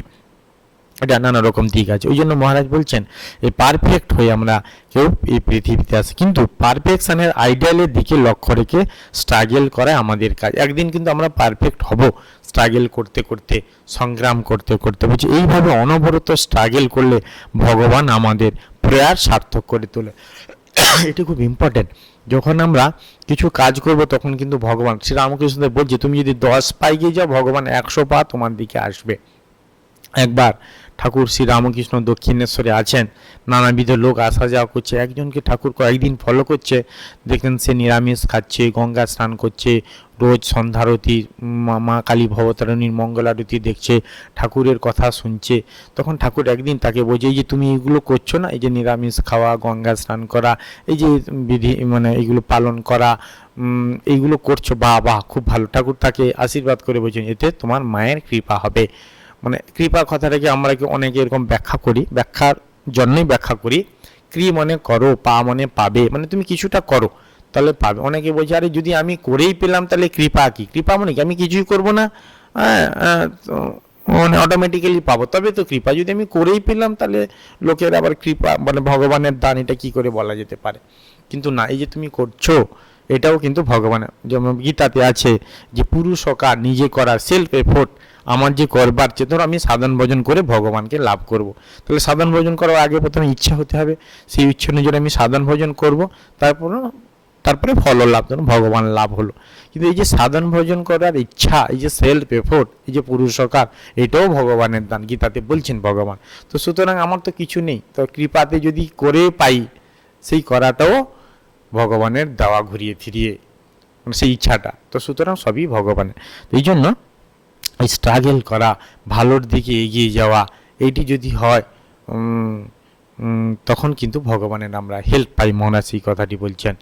এটা নানা রকম দিক আছে। ওই জন্য মহারাজ বলছেন এই পারফেক্ট হয়ে আমরা কেউ এই পৃথিবীতে আসি, কিন্তু পারফেকশনের আইডিয়ালের দিকে লক্ষ্য রেখে স্ট্রাগল করা আমাদের কাজ। একদিন কিন্তু আমরা পারফেক্ট হব, স্ট্রাগল করতে করতে, সংগ্রাম করতে করতে। বলছি এইভাবে অনবরত স্ট্রাগল করলে ভগবান আমাদের প্রয়াস সার্থক করে তোলে। এটি খুব ইম্পর্টেন্ট। যখন আমরা কিছু কাজ করব তখন কিন্তু ভগবান, শ্রীরামকৃষ্ণদেব বলছে তুমি যদি 10 পা এগিয়ে যাও, ভগবান 100 পা তোমার দিকে আসবে। একবার ঠাকুর শ্রী রামকৃষ্ণ দক্ষিণেশ্বরে আছেন, নানাবিধ লোক আসা যাওয়া করছে। একজনকে ঠাকুর কয়েকদিন ফলো করছে, দেখলেন সে নিরামিষ খাচ্ছে, গঙ্গা স্নান করছে, রোজ সন্ধ্যারতি, মা কালী ভবতারিণীর মঙ্গলারতি দেখছে, ঠাকুরের কথা শুনছে। তখন ঠাকুর একদিন তাকে বলছে, এই যে তুমি এইগুলো করছো না, এই যে নিরামিষ খাওয়া, গঙ্গা স্নান করা, এই যে বিধি মানে এইগুলো পালন করা, এইগুলো করছো, বাহ বাহ খুব ভালো। ঠাকুর তাকে আশীর্বাদ করে বলছেন এতে তোমার মায়ের কৃপা হবে। মানে কৃপা কথাটাকে আমরা অনেকে এরকম ব্যাখ্যা করি, ব্যাখ্যার জন্যই ব্যাখ্যা করি। ক্রি মানে করো, পা মানে পাবে, মানে তুমি কিছুটা করো তাহলে পাবে। অনেকে বলছে আরে যদি আমি করেই পেলাম তাহলে কৃপা কি? কৃপা মানে কি আমি কিছুই করবো না, মানে অটোমেটিক্যালি পাবো, তবে তো কৃপা। যদি আমি করেই পেলাম তাহলে লোকের আবার কৃপা মানে ভগবানের দান, এটা কি করে বলা যেতে পারে? কিন্তু না, এই যে তুমি করছো এটাও কিন্তু ভগবানের। যেমন গীতাতে আছে যে পুরুষকার, নিজে করা, সেলফ এফোর্ট। আমার যে করবার, যে ধরো আমি সাধন ভজন করে ভগবানকে লাভ করব, তাহলে সাধন ভজন করার আগে প্রথমে ইচ্ছা হতে হবে। সেই ইচ্ছা অনুযায়ী আমি সাধন ভজন করব, তারপরে ফল লাভ, ধরুন ভগবান লাভ হলো। কিন্তু এই যে সাধন ভজন করার ইচ্ছা, এই যে সেলফ এফোর্ট, এই যে পুরুষকার, এটাও ভগবানের দান, গীতাতে বলছেন ভগবান। তো সুতরাং আমার তো কিছু নেই, তো কৃপাতে যদি করে পাই, সেই করাটাও ভগবানের দেওয়া, ঘুরিয়ে ফিরিয়ে মানে সেই ইচ্ছাটা। তো সুতরাং সবই ভগবানের। এই জন্য এই স্ট্রাগল করা, ভালোর দিকে এগিয়ে যাওয়া, এইটি যদি হয় তখন কিন্তু ভগবানের আমরা হেল্প পাই। মহারাজ এই কথাটি বলছেন।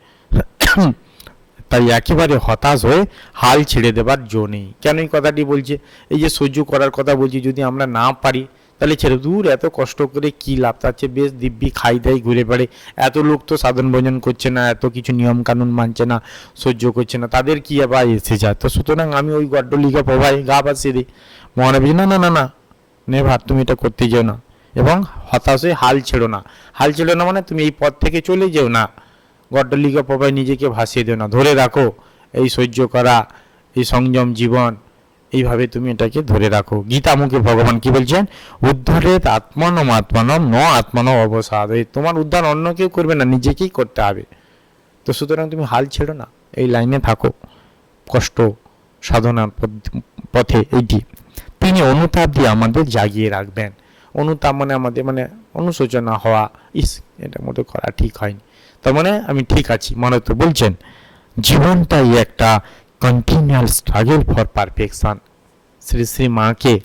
তাই একেবারে হতাশ হয়ে হাল ছেড়ে দেবার জো নেই। কেন এই কথাটি বলছে? এই যে সহ্য করার কথা বলছি, যদি আমরা না পারি তাহলে ছেড়ে দূর, এত কষ্ট করে কি লাভ? তার চেয়ে বেশ দিব্যি খাই দাই ঘুরে বেড়ে। এত লোক তো সাধন ভজন করছে না, এত কিছু নিয়ম কানুন মানছে না, সহ্য করছে না, তাদের কি আবার এসে যায়? তো সুতরাং আমি ওই গড্ডলিকা প্রভাই গা বাসিয়ে দিই। মহারাজ না না না না, নেভার, তুমি এটা করতে যাও না, এবং হতাশ হয়ে হাল ছেড়ো না। হাল ছেড়ো না মানে তুমি এই পথ থেকে চলে যেও না, গড্ডলিকা প্রভায় নিজেকে ভাসিয়ে দিও না, ধরে রাখো এই সহ্য করা, এই সংযম জীবন, এইভাবে তুমি এটাকে ধরে রাখো। গীতা মুখে ভগবান কি বলছেন? উদ্ধারেত আত্মানম আত্মানম ন আত্মানম অবসাদ। তোমার উদ্ধার অন্য কেউ করবে না, নিজেকেই করতে হবে। তো সুতরাং তুমি হাল ছেড়ো না, এই লাইনে থাকো, কষ্ট সাধনার পথে এইটি। তিনি অনুতাপ দিয়ে আমাদের জাগিয়ে রাখবেন। অনুতাপ মানে আমাদের মানে অনুশোচনা হওয়া, ইস এটা মতো করা ঠিক হয়নি, তার মানে আমি ঠিক আছি মনে তো বলছেন। জীবনটাই একটা continual struggle for perfection. Shri Shri মাকে,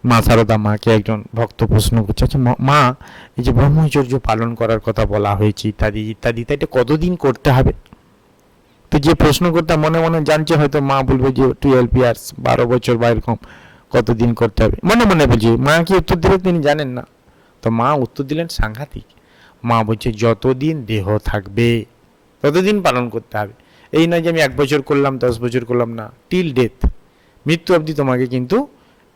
মা সারদা মাকে একজন ভক্ত প্রশ্ন করছে, আচ্ছা মা, এই যে ব্রহ্মচর্য পালন করার কথা বলা হয়েছে ইত্যাদি ইত্যাদি, তাই এটা কতদিন করতে হবে? তো যে প্রশ্ন করতে মনে মনে জানছে হয়তো মা বলবে যে 12 ইয়ার্স, 12 বছর বা এরকম কতদিন করতে হবে, মনে মনে বলছে। মা কি উত্তর দিলে তিনি জানেন না। তো মা উত্তর দিলেন সাংঘাতিক। মা বলছে যতদিন দেহ থাকবে ততদিন পালন করতে হবে। এই নয় যে আমি 1 বছর করলাম, 10 বছর করলাম, না, টিল ডেথ, মৃত্যু অবধি তোমাকে কিন্তু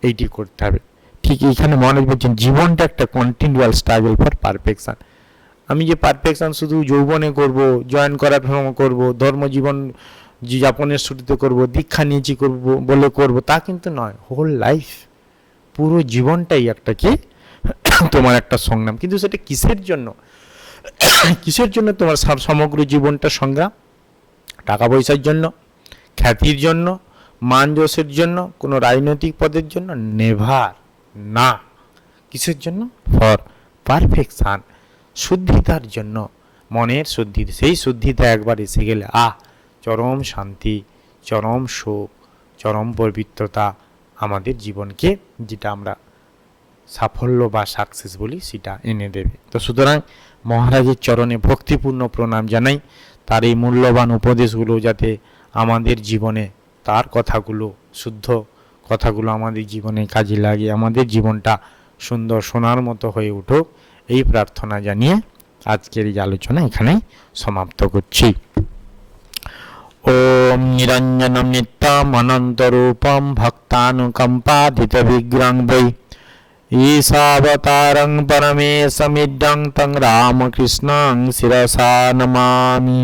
এইটি করতে হবে। ঠিক এইখানে মহারাজ বলছেন জীবনটা একটা কন্টিনিউয়াল স্ট্রাগল ফর পারফেকশন। আমি যে পারফেকশন শুধু যৌবনে করব, জয়েন করার সময় করব, ধর্মজীবন যাপনের শুরুতে করব, দীক্ষা নিয়েছি করব বলে করব, তা কিন্তু নয়। হোল লাইফ, পুরো জীবনটাই একটা কি তোমার একটা সংগ্রাম। কিন্তু সেটা কিসের জন্য? কিসের জন্য তোমার সমগ্র জীবনটা সংগ্রাম? টাকা পয়সার জন্য, খ্যাতির জন্য, মান যশের জন্য, কোনো রাজনৈতিক পদের জন্য? নেভার, না। কিসের জন্য? ফর পারফেকশন, শুদ্ধিতার জন্য, মনের শুদ্ধি। সেই শুদ্ধিতা একবার এসে গেলে চরম শান্তি, চরম সুখ, চরম পবিত্রতা আমাদের জীবনকে, যেটা আমরা সাফল্য বা সাকসেস বলি, সেটা এনে দেবে। তো সুতরাং মহারাজের চরণে ভক্তিপূর্ণ প্রণাম জানাই। তার এই মূল্যবান উপদেশগুলো যাতে আমাদের জীবনে, তার কথাগুলো, শুদ্ধ কথাগুলো আমাদের জীবনে কাজে লাগে, আমাদের জীবনটা সুন্দর সোনার মতো হয়ে উঠুক, এই প্রার্থনা জানিয়ে আজকের এই আলোচনা এখানেই সমাপ্ত করছি। ওম নিরঞ্জনম নিত্যম অনন্তরূপম ভক্তানুকম্পাদিত বিগ্রহং বৈ ঈশাবতারং পরমেশমিড্ডং তং রামকৃষ্ণং শিরসা নমামি।